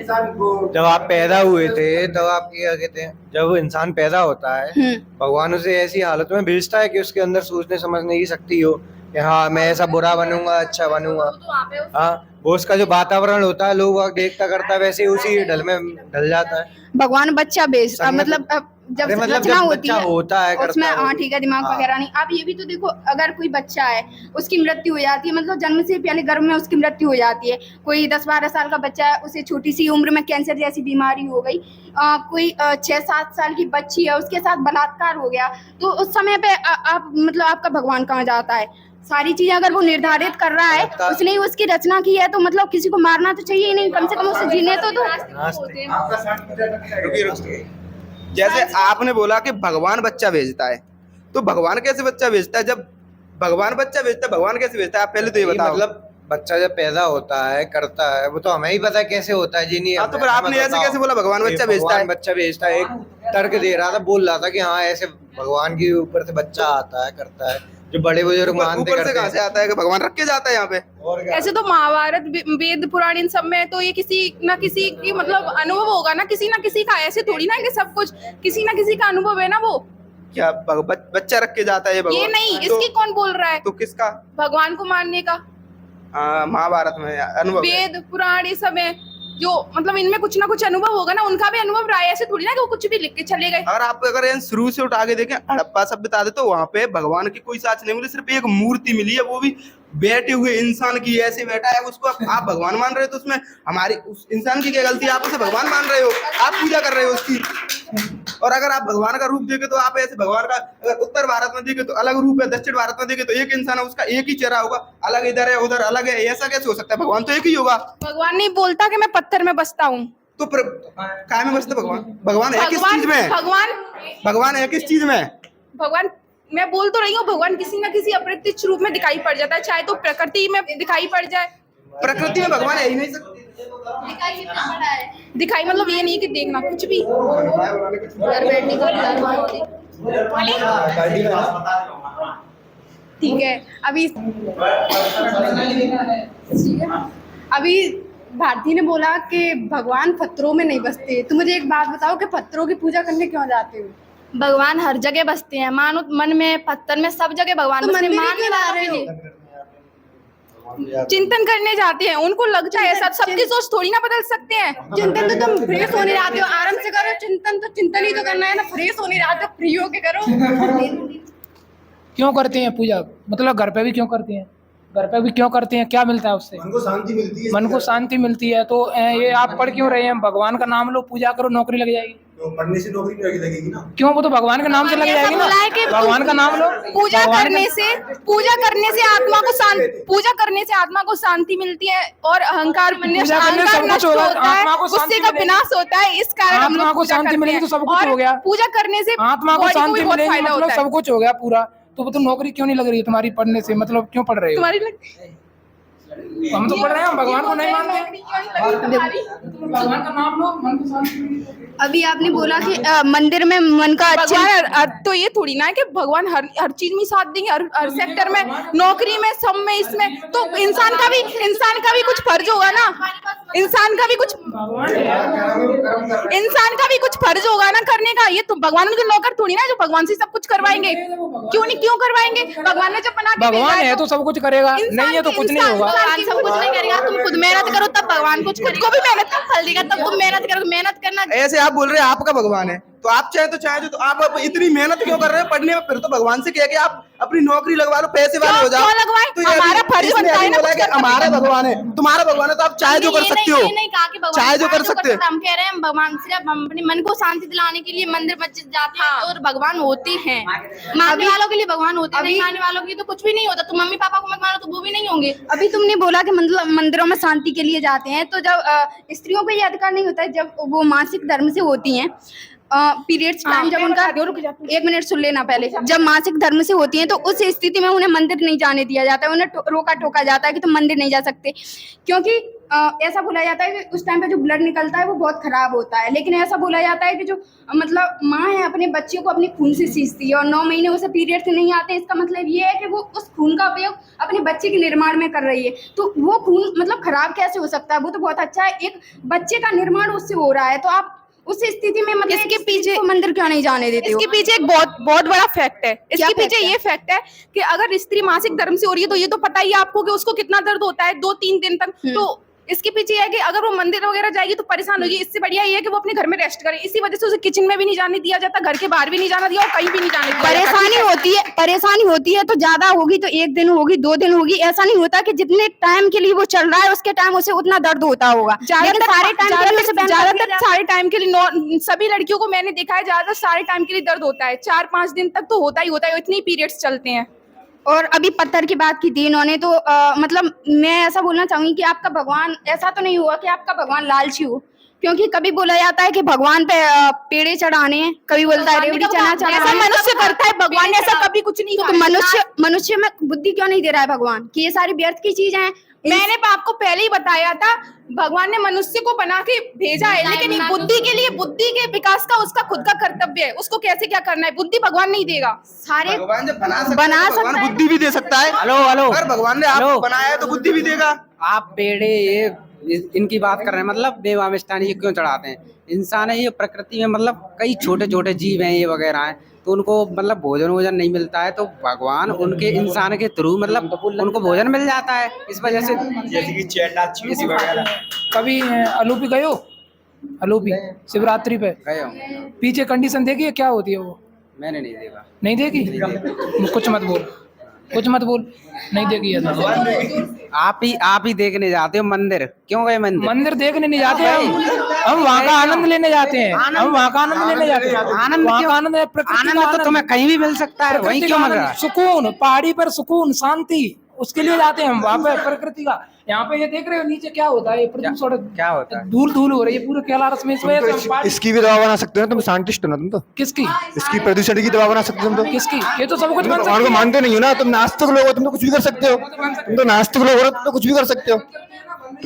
[SPEAKER 4] जब आप पैदा हुए थे तब आप क्या कहते हैं, जब इंसान पैदा होता है भगवान उसे ऐसी हालत में भेजता है कि उसके अंदर सोचने समझने की शक्ति हो कि हाँ मैं ऐसा बुरा बनूंगा, अच्छा बनूंगा। हाँ, वो उसका जो वातावरण होता है, लोग वहाँ देखता करता है, वैसे ही उसी ढल में ढल जाता है।
[SPEAKER 2] भगवान बच्चा भेजता मतलब जब
[SPEAKER 4] मतलब
[SPEAKER 2] रचना
[SPEAKER 4] जब
[SPEAKER 2] होती
[SPEAKER 4] बच्चा
[SPEAKER 2] है
[SPEAKER 4] होता है,
[SPEAKER 2] उसमें
[SPEAKER 4] करता है,
[SPEAKER 2] हाँ ठीक है, दिमाग
[SPEAKER 4] हाँ।
[SPEAKER 2] वगैरह नहीं। आप ये भी तो देखो, अगर कोई बच्चा है उसकी मृत्यु हो जाती है, मतलब जन्म से पहले गर्भ में उसकी मृत्यु हो जाती है। कोई 10-12 साल का बच्चा है, उसे छोटी सी उम्र में कैंसर जैसी बीमारी हो गई। कोई 6-7 साल की बच्ची है, उसके साथ बलात्कार हो गया, तो उस समय पे आप मतलब आपका भगवान कहाँ जाता है? सारी चीजें अगर वो निर्धारित कर रहा है, उसने ही उसकी रचना की है, तो मतलब किसी को मारना तो चाहिए ही नहीं, कम से कम उसे जीने तो दो।
[SPEAKER 6] जैसे आपने बोला कि भगवान बच्चा भेजता है, तो भगवान कैसे बच्चा भेजता है? जब भगवान बच्चा भेजता है, भगवान कैसे भेजता है? आप पहले तो ये बताओ।
[SPEAKER 4] मतलब बच्चा जब पैदा होता है, करता है, वो तो हमें ही पता है कैसे होता है जी। नहीं,
[SPEAKER 6] हाँ, तो फिर आपने ऐसे कैसे बोला भगवान बच्चा भेजता है?
[SPEAKER 4] बच्चा भेजता है, एक तर्क दे रहा था, बोल रहा था कि हाँ ऐसे भगवान के ऊपर से बच्चा आता है, करता है, जो बड़े बुजुर्ग मानते
[SPEAKER 6] ऊपर से
[SPEAKER 4] करते
[SPEAKER 6] कहाँ से आता है कि भगवान रख के जाता है यहाँ पे?
[SPEAKER 4] और क्या?
[SPEAKER 3] ऐसे तो महाभारत, वेद पुराण, इन सब में तो ये किसी ना किसी की मतलब अनुभव होगा ना, किसी ना किसी का। ऐसे थोड़ी ना कि सब कुछ किसी ना किसी का अनुभव है ना। वो
[SPEAKER 6] क्या बच्चा रख के जाता है ये भगवान?
[SPEAKER 3] ये नहीं,
[SPEAKER 6] तो-
[SPEAKER 3] इसकी कौन बोल रहा है?
[SPEAKER 6] तो किसका?
[SPEAKER 3] भगवान को मानने का
[SPEAKER 6] महाभारत में अनुभव है।
[SPEAKER 3] वेद पुराण ये सब है, जो मतलब इनमें कुछ ना कुछ अनुभव होगा ना, उनका भी अनुभव रहा है। ऐसे थोड़ी ना कि वो कुछ भी लिख के चले गए।
[SPEAKER 6] और आप अगर यहाँ शुरू से उठा के देखें, हड़प्पा सभ्यता दे, तो वहाँ पे भगवान की कोई साच नहीं मिली, सिर्फ एक मूर्ति मिली है, वो भी बैठे हुए इंसान की, ऐसे बैठा है, उसको आप भगवान मान रहे हो, तो उसमें हमारी उस इंसान की क्या गलती है? आप उसे भगवान मान रहे हो, आप पूजा कर रहे हो उसकी। और अगर आप भगवान का रूप देखे तो आप ऐसे भगवान का, अगर उत्तर भारत में देखे तो अलग रूप है, दक्षिण भारत में देखे तो एक इंसान है, उसका एक ही चेहरा होगा, अलग इधर है उधर अलग है, ऐसा कैसे हो सकता है? भगवान तो एक ही होगा।
[SPEAKER 3] भगवान नहीं बोलता कि मैं पत्थर में बसता हूँ।
[SPEAKER 6] तो फिर काय में बसते भगवान? भगवान है किस चीज में? भगवान है किस चीज में?
[SPEAKER 3] भगवान मैं बोल तो रही हूँ, भगवान किसी ना किसी अप्रत्यक्ष रूप में दिखाई पड़ जाता है, चाहे तो प्रकृति में दिखाई पड़ जाए।
[SPEAKER 6] प्रकृति में भगवान है ही नहीं सकते।
[SPEAKER 3] दिखाई मतलब ये नहीं कि देखना कुछ भी। ठीक है, अभी भारती ने बोला कि भगवान पत्थरों में नहीं बसते। तो मुझे एक बात बताओ कि पत्थरों की पूजा करने क्यों जाते हो?
[SPEAKER 9] भगवान हर जगह बसते हैं, मानो मन में, पत्थर में, सब जगह भगवान
[SPEAKER 2] तो
[SPEAKER 9] बसते हैं।
[SPEAKER 2] मंदिर
[SPEAKER 9] मानने
[SPEAKER 2] क्यों जा
[SPEAKER 9] वालों
[SPEAKER 2] रहे
[SPEAKER 9] के
[SPEAKER 2] हो?
[SPEAKER 9] लिए
[SPEAKER 3] चिंतन करने जाते हैं, उनको लगता है सब सबकी सोच थोड़ी ना बदल सकते हैं।
[SPEAKER 2] चिंतन तो तुम फ्रेश होने जाते हो, आराम से करो। चिंतन ही तो करना है ना, फ्रेश होने जाते हो, फ्री होके करो।
[SPEAKER 8] क्यों करते हैं पूजा? मतलब घर पे भी क्यों करते हैं? घर पे भी क्यों करते हैं? क्या मिलता है उससे?
[SPEAKER 7] मन को शांति मिलती है।
[SPEAKER 8] मन को शांति मिलती है। तो ये आप पढ़ क्यों रहे हैं? भगवान का नाम लो, पूजा करो, नौकरी लग जाएगी।
[SPEAKER 7] तो पढ़ने से नौकरी नहीं लगेगी ना।
[SPEAKER 8] क्यों, वो तो भगवान के नाम से लग
[SPEAKER 3] ऐसा
[SPEAKER 8] जाएगी ना।
[SPEAKER 3] बोला है कि
[SPEAKER 8] भगवान का नाम लो,
[SPEAKER 3] पूजा
[SPEAKER 8] भगवान
[SPEAKER 3] करने से आत्मा को शांति मिलती है और अहंकार
[SPEAKER 8] पूजा करने से सब कुछ
[SPEAKER 3] नष्ट
[SPEAKER 8] होगा,
[SPEAKER 3] होता है,
[SPEAKER 8] आत्मा को शांति
[SPEAKER 3] उससे का
[SPEAKER 8] मिलेगी।
[SPEAKER 3] विनाश होता है। इस कारण हम
[SPEAKER 8] आत्मा
[SPEAKER 3] लोग
[SPEAKER 8] को
[SPEAKER 3] पूजा
[SPEAKER 8] शांति
[SPEAKER 3] करते
[SPEAKER 8] मिलेगी
[SPEAKER 3] हैं।
[SPEAKER 8] तो सब कुछ
[SPEAKER 3] और
[SPEAKER 8] हो गया।
[SPEAKER 3] पूजा करने से
[SPEAKER 8] आत्मा को
[SPEAKER 3] body भी
[SPEAKER 8] शांति
[SPEAKER 3] बहुत
[SPEAKER 8] मिलेगी
[SPEAKER 3] फायदा
[SPEAKER 8] मतलब
[SPEAKER 3] होता है।
[SPEAKER 8] सब कुछ हो गया पूरा। तो तुम नौकरी क्यों नहीं लग रही है तुम्हारी पढ़ने से, मतलब क्यों पढ़ रहे हो?
[SPEAKER 3] तुम्हारी लग-
[SPEAKER 8] हम तो पढ़ रहे हैं, हम भगवान को नहीं मानते। भगवान का नाम लो, मन को शांति मिलेगी।
[SPEAKER 2] अभी आपने बोला कि मंदिर में मन का अच्छे
[SPEAKER 3] भगवान तो ये थोड़ी ना है कि भगवान हर चीज में साथ देंगे, हर सेक्टर में, नौकरी में, सब में, इसमें तो इंसान का भी कुछ फर्ज होगा ना। इंसान का भी कुछ फर्ज होगा ना करने का। ये तो भगवान के नौकर थोड़ी ना जो भगवान से सब कुछ करवाएंगे। क्यों करवाएंगे? भगवान ने जब बना के
[SPEAKER 8] भगवान
[SPEAKER 3] भेजा
[SPEAKER 8] है तो सब कुछ करेगा, नहीं है तो कुछ नहीं होगा।
[SPEAKER 9] भगवान सब कुछ नहीं करेगा, तुम खुद मेहनत करो तब भगवान कुछ
[SPEAKER 3] खुद को भी मेहनत
[SPEAKER 9] का फल देगा। तब तुम मेहनत करो, मेहनत करना
[SPEAKER 6] ऐसे आप बोल रहे हैं आपका भगवान है, तो आप चाहे तो आप अब इतनी मेहनत क्यों कर रहे हैं पढ़ने में? फिर तो भगवान से कह के आप अपनी नौकरी लगवा लो, पैसे वाले हो जाओ।
[SPEAKER 3] क्यों लगवाएं?
[SPEAKER 6] तो ये
[SPEAKER 3] हमारा फर्ज
[SPEAKER 6] इसने
[SPEAKER 3] बनता है
[SPEAKER 6] अभी
[SPEAKER 3] ना
[SPEAKER 6] बोला
[SPEAKER 3] कुछ
[SPEAKER 6] कि
[SPEAKER 3] करना।
[SPEAKER 6] हमारा भगवान है, तुम्हारा भगवान है, तो आप चाहे जो कर सकते हो,
[SPEAKER 9] ये नहीं कहा कि भगवान
[SPEAKER 6] चाहे जो कर सकते हो।
[SPEAKER 9] हम कह रहे हैं भगवान सिर्फ हम अपने मन को शांति दिलाने के लिए मंदिर मस्जिद जाते हैं और भगवान होते हैं। मानने वालों के लिए भगवान होते हैं, नहीं मानने वालों के लिए तो कुछ भी नहीं होता। तुम मम्मी पापा को मत मानो तो वो भी नहीं होंगे।
[SPEAKER 2] अभी तुमने बोला कि मतलब मंदिरों में शांति के लिए जाते हैं, तो जब स्त्रियों को ये अधिकार नहीं होता है जब वो मासिक धर्म से होती हैं, पीरियड्स टाइम जब उनका, एक मिनट सुन लेना पहले, जब मासिक धर्म से होती हैं तो उस स्थिति में उन्हें मंदिर नहीं जाने दिया जाता है, उन्हें रोका टोका जाता है कि तुम मंदिर नहीं जा सकते, क्योंकि ऐसा बोला जाता है कि उस टाइम पे जो ब्लड निकलता है वो बहुत खराब होता है। लेकिन ऐसा बोला जाता है कि जो मतलब माँ है अपने बच्चे को अपने खून से सींचती है और 9 महीने उसे पीरियड्स नहीं आते, इसका मतलब ये है कि वो उस खून का उपयोग अपने बच्चे के निर्माण में कर रही है। तो वो खून मतलब खराब कैसे हो सकता है? वो तो बहुत अच्छा है, एक बच्चे का निर्माण उससे हो रहा है। तो आप उस स्थिति में मतलब
[SPEAKER 3] इसके पीछे
[SPEAKER 2] मंदिर क्यों नहीं जाने देते हो?
[SPEAKER 3] इसके पीछे एक बहुत बड़ा फैक्ट है। इसके पीछे ये फैक्ट है कि अगर स्त्री मासिक धर्म से हो रही है तो ये तो पता ही है आपको कि उसको कितना दर्द होता है 2-3 दिन तक। तो इसके पीछे ये है कि अगर वो मंदिर वगैरह जाएगी तो परेशान होगी। इससे बढ़िया ये है कि वो अपने घर में रेस्ट करे। इसी वजह से उसे किचन में भी नहीं जाने दिया जाता, घर के बाहर भी नहीं जाना दिया और कहीं भी नहीं जाने दिया।
[SPEAKER 2] परेशानी होती है तो ज्यादा होगी तो 1 दिन होगी, 2 दिन होगी, ऐसा नहीं होता कि जितने टाइम के लिए वो चल रहा है उसके टाइम उसे उतना दर्द होता होगा।
[SPEAKER 3] ज्यादातर सारे टाइम के लिए सभी लड़कियों को मैंने देखा है, ज्यादातर सारे टाइम के लिए दर्द होता है। 4-5 दिन तक तो होता ही होता है, इतनी पीरियड्स चलते हैं।
[SPEAKER 2] और अभी पत्थर की बात की थी इन्होंने, तो मतलब मैं ऐसा बोलना चाहूंगी कि आपका भगवान, ऐसा तो नहीं हुआ कि आपका भगवान लालची हो? क्योंकि कभी बोला जाता है कि भगवान पे पेड़े चढ़ाने हैं, कभी बोलता है रेवड़ी चना चढ़ाना
[SPEAKER 3] ऐसा
[SPEAKER 2] है।
[SPEAKER 3] मनुष्य करता है, भगवान ने ऐसा कभी कुछ नहीं
[SPEAKER 2] तो मनुष्य में बुद्धि क्यों नहीं दे रहा है भगवान कि ये सारी व्यर्थ की चीजें हैं?
[SPEAKER 3] मैंने आपको पहले ही बताया था, भगवान ने मनुष्य को बना के भेजा है, लेकिन बुद्धि के लिए, बुद्धि के विकास का उसका खुद का कर्तव्य है। उसको कैसे क्या करना है बुद्धि भगवान नहीं देगा।
[SPEAKER 2] सारे
[SPEAKER 6] भगवान जब बना
[SPEAKER 2] बना
[SPEAKER 6] सकता है, भगवान
[SPEAKER 2] सकता है।
[SPEAKER 6] बुद्धि भी दे सकता है।
[SPEAKER 5] हेलो
[SPEAKER 6] अगर भगवान ने आप बनाया है तो बुद्धि भी देगा।
[SPEAKER 5] आप पेड़े ये इनकी बात कर रहे हैं, मतलब देवामिष्टान ये क्यों चढ़ाते हैं? इंसान है ये, प्रकृति में मतलब कई छोटे छोटे जीव हैं ये वगैरह हैं, तो उनको मतलब भोजन नहीं मिलता है, तो भगवान उनके इंसान के थ्रू मतलब उनको भोजन मिल जाता है। इस वजह से
[SPEAKER 4] जैसे कि चैंडा चींटी वगैरह।
[SPEAKER 8] कभी अलूपी गए हो? अलूपी शिवरात्रि पे
[SPEAKER 5] गए हो?
[SPEAKER 8] पीछे कंडीशन देखी है क्या होती है वो?
[SPEAKER 5] मैंने नहीं देखा।
[SPEAKER 8] नहीं देखी? कुछ मत बोल, नहीं देखी है तो।
[SPEAKER 5] आप ही देखने जाते हो मंदिर, क्यों गए
[SPEAKER 8] मंदिर देखने नहीं जाते हम वहाँ का आनंद लेने जाते हैं। हम वहाँ का आनंद लेने जाते हैं।
[SPEAKER 5] आनंद
[SPEAKER 8] वहाँ
[SPEAKER 5] क्यों?
[SPEAKER 8] का आनंद है, प्रकृति का
[SPEAKER 5] आनंद तो
[SPEAKER 8] आनंद।
[SPEAKER 5] तुम्हें कहीं भी मिल सकता है, वहीं
[SPEAKER 8] प्रकृति
[SPEAKER 5] क्यों
[SPEAKER 8] का
[SPEAKER 5] मिल रहा
[SPEAKER 8] आनंद,
[SPEAKER 5] है?
[SPEAKER 8] सुकून, पहाड़ी पर सुकून, शांति, उसके लिए जाते हैं हम वहाँ पे। प्रकृति का यहाँ पे ये देख रहे हो नीचे क्या होता है, ये प्रदूषण
[SPEAKER 5] क्या होता है?
[SPEAKER 8] धूल हो रही है पूरे कैलाश में। इस वजह से हम पहाड़ी-
[SPEAKER 7] इसकी भी दवा बना सकते हो ना, तुम साइंटिस्ट हो ना तुम तो।
[SPEAKER 8] किसकी
[SPEAKER 7] इसकी प्रदूषण की दवा बना सकते हो तुम तो।
[SPEAKER 8] किसकी? ये तो सब कुछ बन
[SPEAKER 7] भगवान को
[SPEAKER 8] सकती है।
[SPEAKER 7] मानते नहीं हो ना, तुम नास्तिक लोग हो, तुम तो कुछ भी कर सकते हो। तुम तो नास्तिक लोग हो, तुम तो कुछ भी कर सकते हो।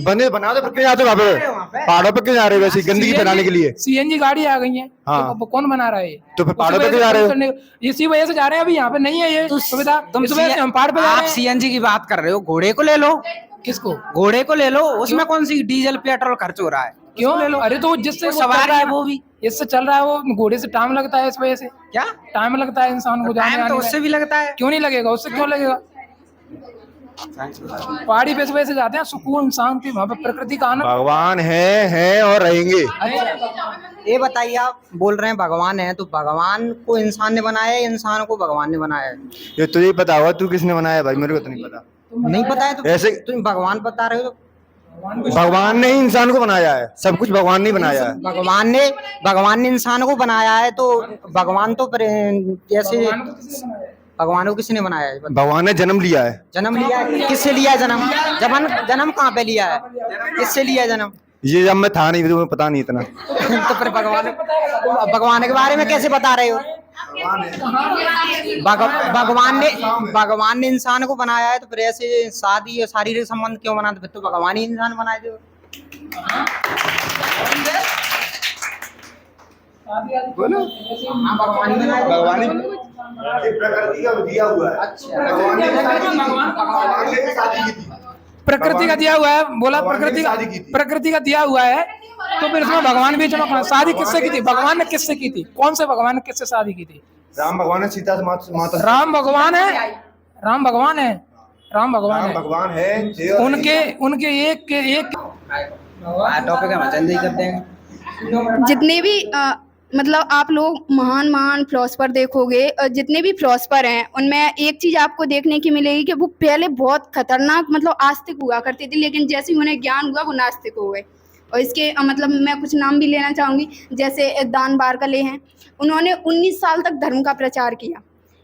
[SPEAKER 7] बने बना दो, पर क्यों जाते हो वहाँ पे? पहाड़ों पे क्यों जा रहे हो वैसे गंदगी फैलाने के लिए?
[SPEAKER 8] सीएनजी गाड़ी आ गई है,
[SPEAKER 7] हाँ।
[SPEAKER 8] तो कौन बना रहा है?
[SPEAKER 7] तो फिर पहाड़ों पे क्यों जा रहे हो?
[SPEAKER 8] इसी वजह से जा रहे हैं, अभी यहाँ पे नहीं है ये सुविधा।
[SPEAKER 5] तुम
[SPEAKER 8] इस वजह से हम पहाड़ पे जा
[SPEAKER 5] आप
[SPEAKER 8] रहे हैं।
[SPEAKER 5] सीएनजी की बात कर रहे हो, घोड़े को ले लो।
[SPEAKER 8] किसको?
[SPEAKER 5] घोड़े को ले लो, उसमें कौन सी डीजल पेट्रोल खर्च हो रहा है?
[SPEAKER 8] क्यों ले लो? अरे तो जिससे
[SPEAKER 5] वो सवारी है वो भी
[SPEAKER 8] इससे चल रहा है, वो घोड़े से टाइम लगता है, इस वजह से
[SPEAKER 5] क्या
[SPEAKER 8] टाइम लगता है इंसान को जाने
[SPEAKER 5] टाइम तो
[SPEAKER 8] आने
[SPEAKER 5] उससे
[SPEAKER 8] में।
[SPEAKER 5] भी लगता है।
[SPEAKER 8] क्यों नहीं लगेगा? उससे क्यों लगेगा? पहाड़ी पे इस वजह से जाते हैं, सुकून शांति, वहाँ पे प्रकृति का आनंद।
[SPEAKER 7] भगवान है और रहेंगे।
[SPEAKER 5] ये बताइए, आप बोल रहे हैं भगवान है, तो भगवान को इंसान ने बनाया है, इंसान को भगवान ने बनाया है?
[SPEAKER 7] ये तुझे पता होगा, तू किसने बनाया है भाई, मेरे को तो नहीं पता।
[SPEAKER 5] नहीं पता है तो
[SPEAKER 7] ऐसे
[SPEAKER 5] तुम भगवान बता रहे हो, तो
[SPEAKER 7] भगवान ने ही इंसान को बनाया है, सब कुछ भगवान ने ही बनाया है।
[SPEAKER 10] भगवान ने इंसान को बनाया है, तो भगवान तो जैसे भगवान को किसने बनाया है?
[SPEAKER 7] भगवान ने जन्म लिया है।
[SPEAKER 10] जन्म लिया है, किससे लिया है जन्म? जन्म कहाँ पे लिया है, किससे लिया है जन्म?
[SPEAKER 7] ये जब मैं था नहीं तो मुझे पता नहीं इतना।
[SPEAKER 10] तो फिर भगवान के बारे में कैसे बता रहे हो? भगवान ने इंसान को बनाया है, तो फिर ऐसे शादी और शारीरिक संबंध क्यों बना? तो फिर तो भगवान ही इंसान बनाए थे।
[SPEAKER 6] बोलो।
[SPEAKER 10] हाँ, भगवान ही बनाए थे।
[SPEAKER 6] भगवान ही
[SPEAKER 7] प्रकृति का दिया हुआ है।
[SPEAKER 8] प्रकृति का दिया हुआ है, बोला प्रकृति का दिया हुआ है, तो फिर इसमें भगवान भी चमक। शादी किससे की थी? भगवान ने किससे की थी? कौन से भगवान ने किससे शादी की थी?
[SPEAKER 7] राम भगवान ने सीता से माता।
[SPEAKER 8] राम भगवान है, राम भगवान है, राम भगवान
[SPEAKER 7] है।
[SPEAKER 8] उनके एक
[SPEAKER 10] टॉपिक हम चेंज ही करते हैं।
[SPEAKER 2] जितने भी मतलब आप लोग महान फिलोसफर देखोगे, जितने भी फिलोसफर हैं उनमें एक चीज़ आपको देखने की मिलेगी कि वो पहले बहुत खतरनाक मतलब आस्तिक हुआ करते थे, लेकिन जैसे ही उन्हें ज्ञान हुआ वो नास्तिक हो गए। और इसके मतलब मैं कुछ नाम भी लेना चाहूँगी, जैसे दान बारकले हैं। उन्होंने 19 साल तक धर्म का प्रचार किया,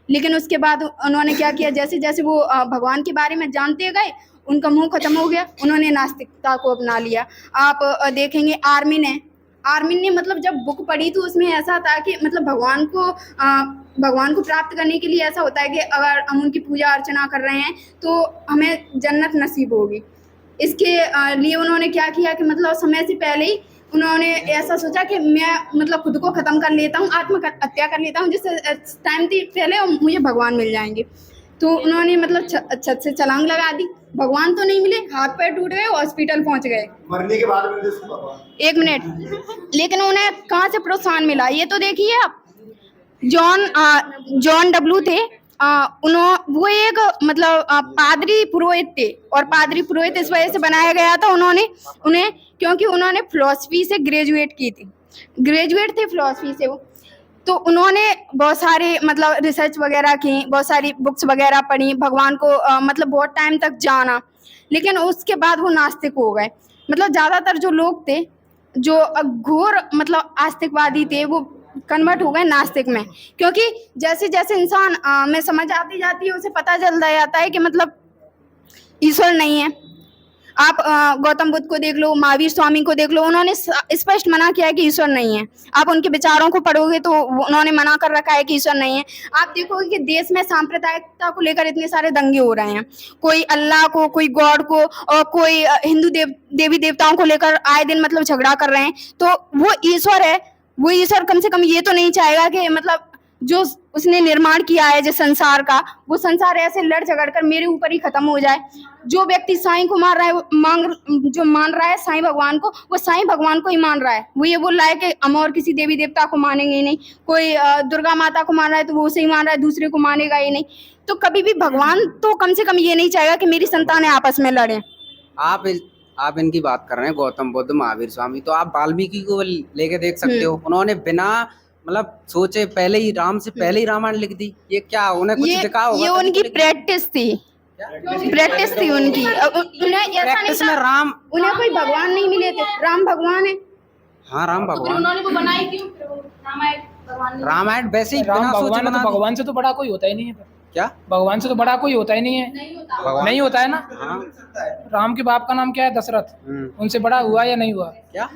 [SPEAKER 2] लेकिन उसके बाद उन्होंने क्या किया, जैसे जैसे वो भगवान के बारे में जानते गए उनका मुँह खत्म हो गया, उन्होंने नास्तिकता को अपना लिया। आप देखेंगे आर्मिन ने मतलब जब बुक पढ़ी तो उसमें ऐसा था कि मतलब भगवान को प्राप्त करने के लिए ऐसा होता है कि अगर हम उनकी पूजा अर्चना कर रहे हैं तो हमें जन्नत नसीब होगी। इसके लिए उन्होंने क्या किया कि मतलब समय से पहले ही उन्होंने ऐसा सोचा कि मैं मतलब खुद को ख़त्म कर लेता हूँ, आत्महत्या कर लेता हूँ, जिससे टाइम पहले मुझे भगवान मिल जाएंगे। तो उन्होंने मतलब छत से छलांग लगा दी। भगवान तो नहीं मिले, हाथ पैर टूट गए, हॉस्पिटल पहुंच गए,
[SPEAKER 7] मरने के बाद मिलते।
[SPEAKER 2] 1 मिनट। लेकिन उन्हें कहाँ से प्रोत्साहन मिला ये तो देखिए आप। जॉन डब्ल्यू थे, वो एक मतलब पादरी पुरोहित थे, और पादरी पुरोहित इस वजह से बनाया गया था उन्हें क्योंकि उन्होंने फिलॉसफी से ग्रेजुएट थे फिलॉसफी से वो। तो उन्होंने बहुत सारे मतलब रिसर्च वगैरह की, बहुत सारी बुक्स वगैरह पढ़ी, भगवान को मतलब बहुत टाइम तक जाना, लेकिन उसके बाद वो नास्तिक हो गए। मतलब ज़्यादातर जो लोग थे जो घोर मतलब आस्तिकवादी थे वो कन्वर्ट हो गए नास्तिक में, क्योंकि जैसे जैसे इंसान में समझ आती जाती है उसे पता चलता जाता है कि मतलब ईश्वर नहीं है। आप गौतम बुद्ध को देख लो, महावीर स्वामी को देख लो, उन्होंने स्पष्ट मना किया है कि ईश्वर नहीं है। आप उनके विचारों को पढ़ोगे तो उन्होंने मना कर रखा है कि ईश्वर नहीं है। आप देखोगे कि देश में सांप्रदायिकता को लेकर इतने सारे दंगे हो रहे हैं, कोई अल्लाह को, कोई गॉड को, और कोई हिंदू देवी देवताओं को लेकर आए दिन मतलब झगड़ा कर रहे हैं। तो वो ईश्वर है, वो ईश्वर कम से कम ये तो नहीं चाहेगा कि मतलब जो उसने निर्माण किया है जिस संसार का, वो संसार ऐसे लड़ झगड़ कर मेरे ऊपर ही खत्म हो जाए। जो व्यक्ति साईं को मान रहा है साईं भगवान को, वो साईं भगवान को ही मान रहा है। वो ये बोल रहा है कि हम और किसी देवी देवता को मानेंगे ही नहीं। कोई दुर्गा माता को मान रहा है तो वो उसे ही मान रहा है, दूसरे को मानेगा ही नहीं। तो कभी भी भगवान तो कम से कम ये नहीं चाहेगा कि मेरी संतानें आपस में लड़ें।
[SPEAKER 5] आप इनकी बात कर रहे हैं, गौतम बुद्ध, महावीर स्वामी, तो आप वाल्मीकि को लेके देख सकते हो। उन्होंने बिना मतलब सोचे पहले ही राम से पहले ही रामायण लिख दी। ये क्या उन्हें कुछ दिखा होगा?
[SPEAKER 2] ये उनकी प्रैक्टिस थी उनकी।
[SPEAKER 5] प्रैक्टिस में राम,
[SPEAKER 2] उन्हें कोई भगवान नहीं मिले थे, राम भगवान है।
[SPEAKER 5] हाँ, राम
[SPEAKER 9] तो
[SPEAKER 5] भगवान।
[SPEAKER 9] उन्होंने वो बनाई क्यों
[SPEAKER 5] रामायण वैसे ही बिना सोचे बना दी।
[SPEAKER 8] भगवान से तो बड़ा कोई होता ही नहीं है।
[SPEAKER 5] क्या
[SPEAKER 8] भगवान से तो बड़ा कोई होता ही नहीं है? नहीं होता है ना।
[SPEAKER 5] हाँ।
[SPEAKER 8] राम के बाप का नाम क्या है? दशरथ। उनसे बड़ा हुआ या नहीं हुआ?
[SPEAKER 5] क्या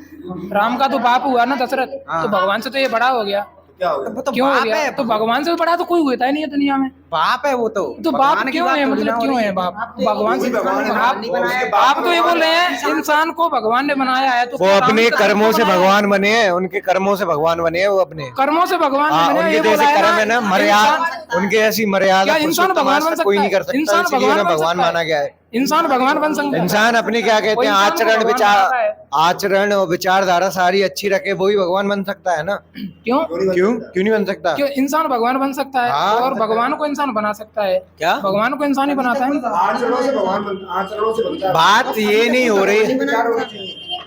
[SPEAKER 8] राम का तो बाप हुआ ना दशरथ। तो भगवान से तो ये बड़ा हो गया। क्यों हो गया? तो भगवान से बड़ा तो कोई होता ही नहीं है दुनिया में।
[SPEAKER 5] बाप है वो तो
[SPEAKER 8] बाप क्यों है? मतलब क्यों है बाप? भगवान से आप तो ये बोल रहे हैं इंसान को भगवान ने बनाया है, तो
[SPEAKER 4] वो अपने कर्मों से भगवान बने हैं, उनके कर्मों से भगवान बने हैं, वो अपने
[SPEAKER 8] कर्मों से भगवान बने हैं।
[SPEAKER 4] उनके जैसे कर्म है ना, मर्यादा, उनके ऐसी मर्यादा
[SPEAKER 8] इंसान भगवान बन सकता है?
[SPEAKER 4] कोई नहीं कर सकता, इसलिए भगवान माना गया है।
[SPEAKER 8] इंसान भगवान बन सकता है?
[SPEAKER 4] इंसान अपने क्या कहते हैं आचरण और विचारधारा सारी अच्छी रखे, वो ही भगवान बन सकता है ना।
[SPEAKER 8] क्यों
[SPEAKER 4] नहीं बन सकता?
[SPEAKER 8] क्यों? इंसान भगवान बन सकता है।
[SPEAKER 4] हाँ,
[SPEAKER 8] और भगवान को इंसान बना सकता है क्या? भगवान को इंसान ही बनाता है।
[SPEAKER 4] बात ये नहीं हो रही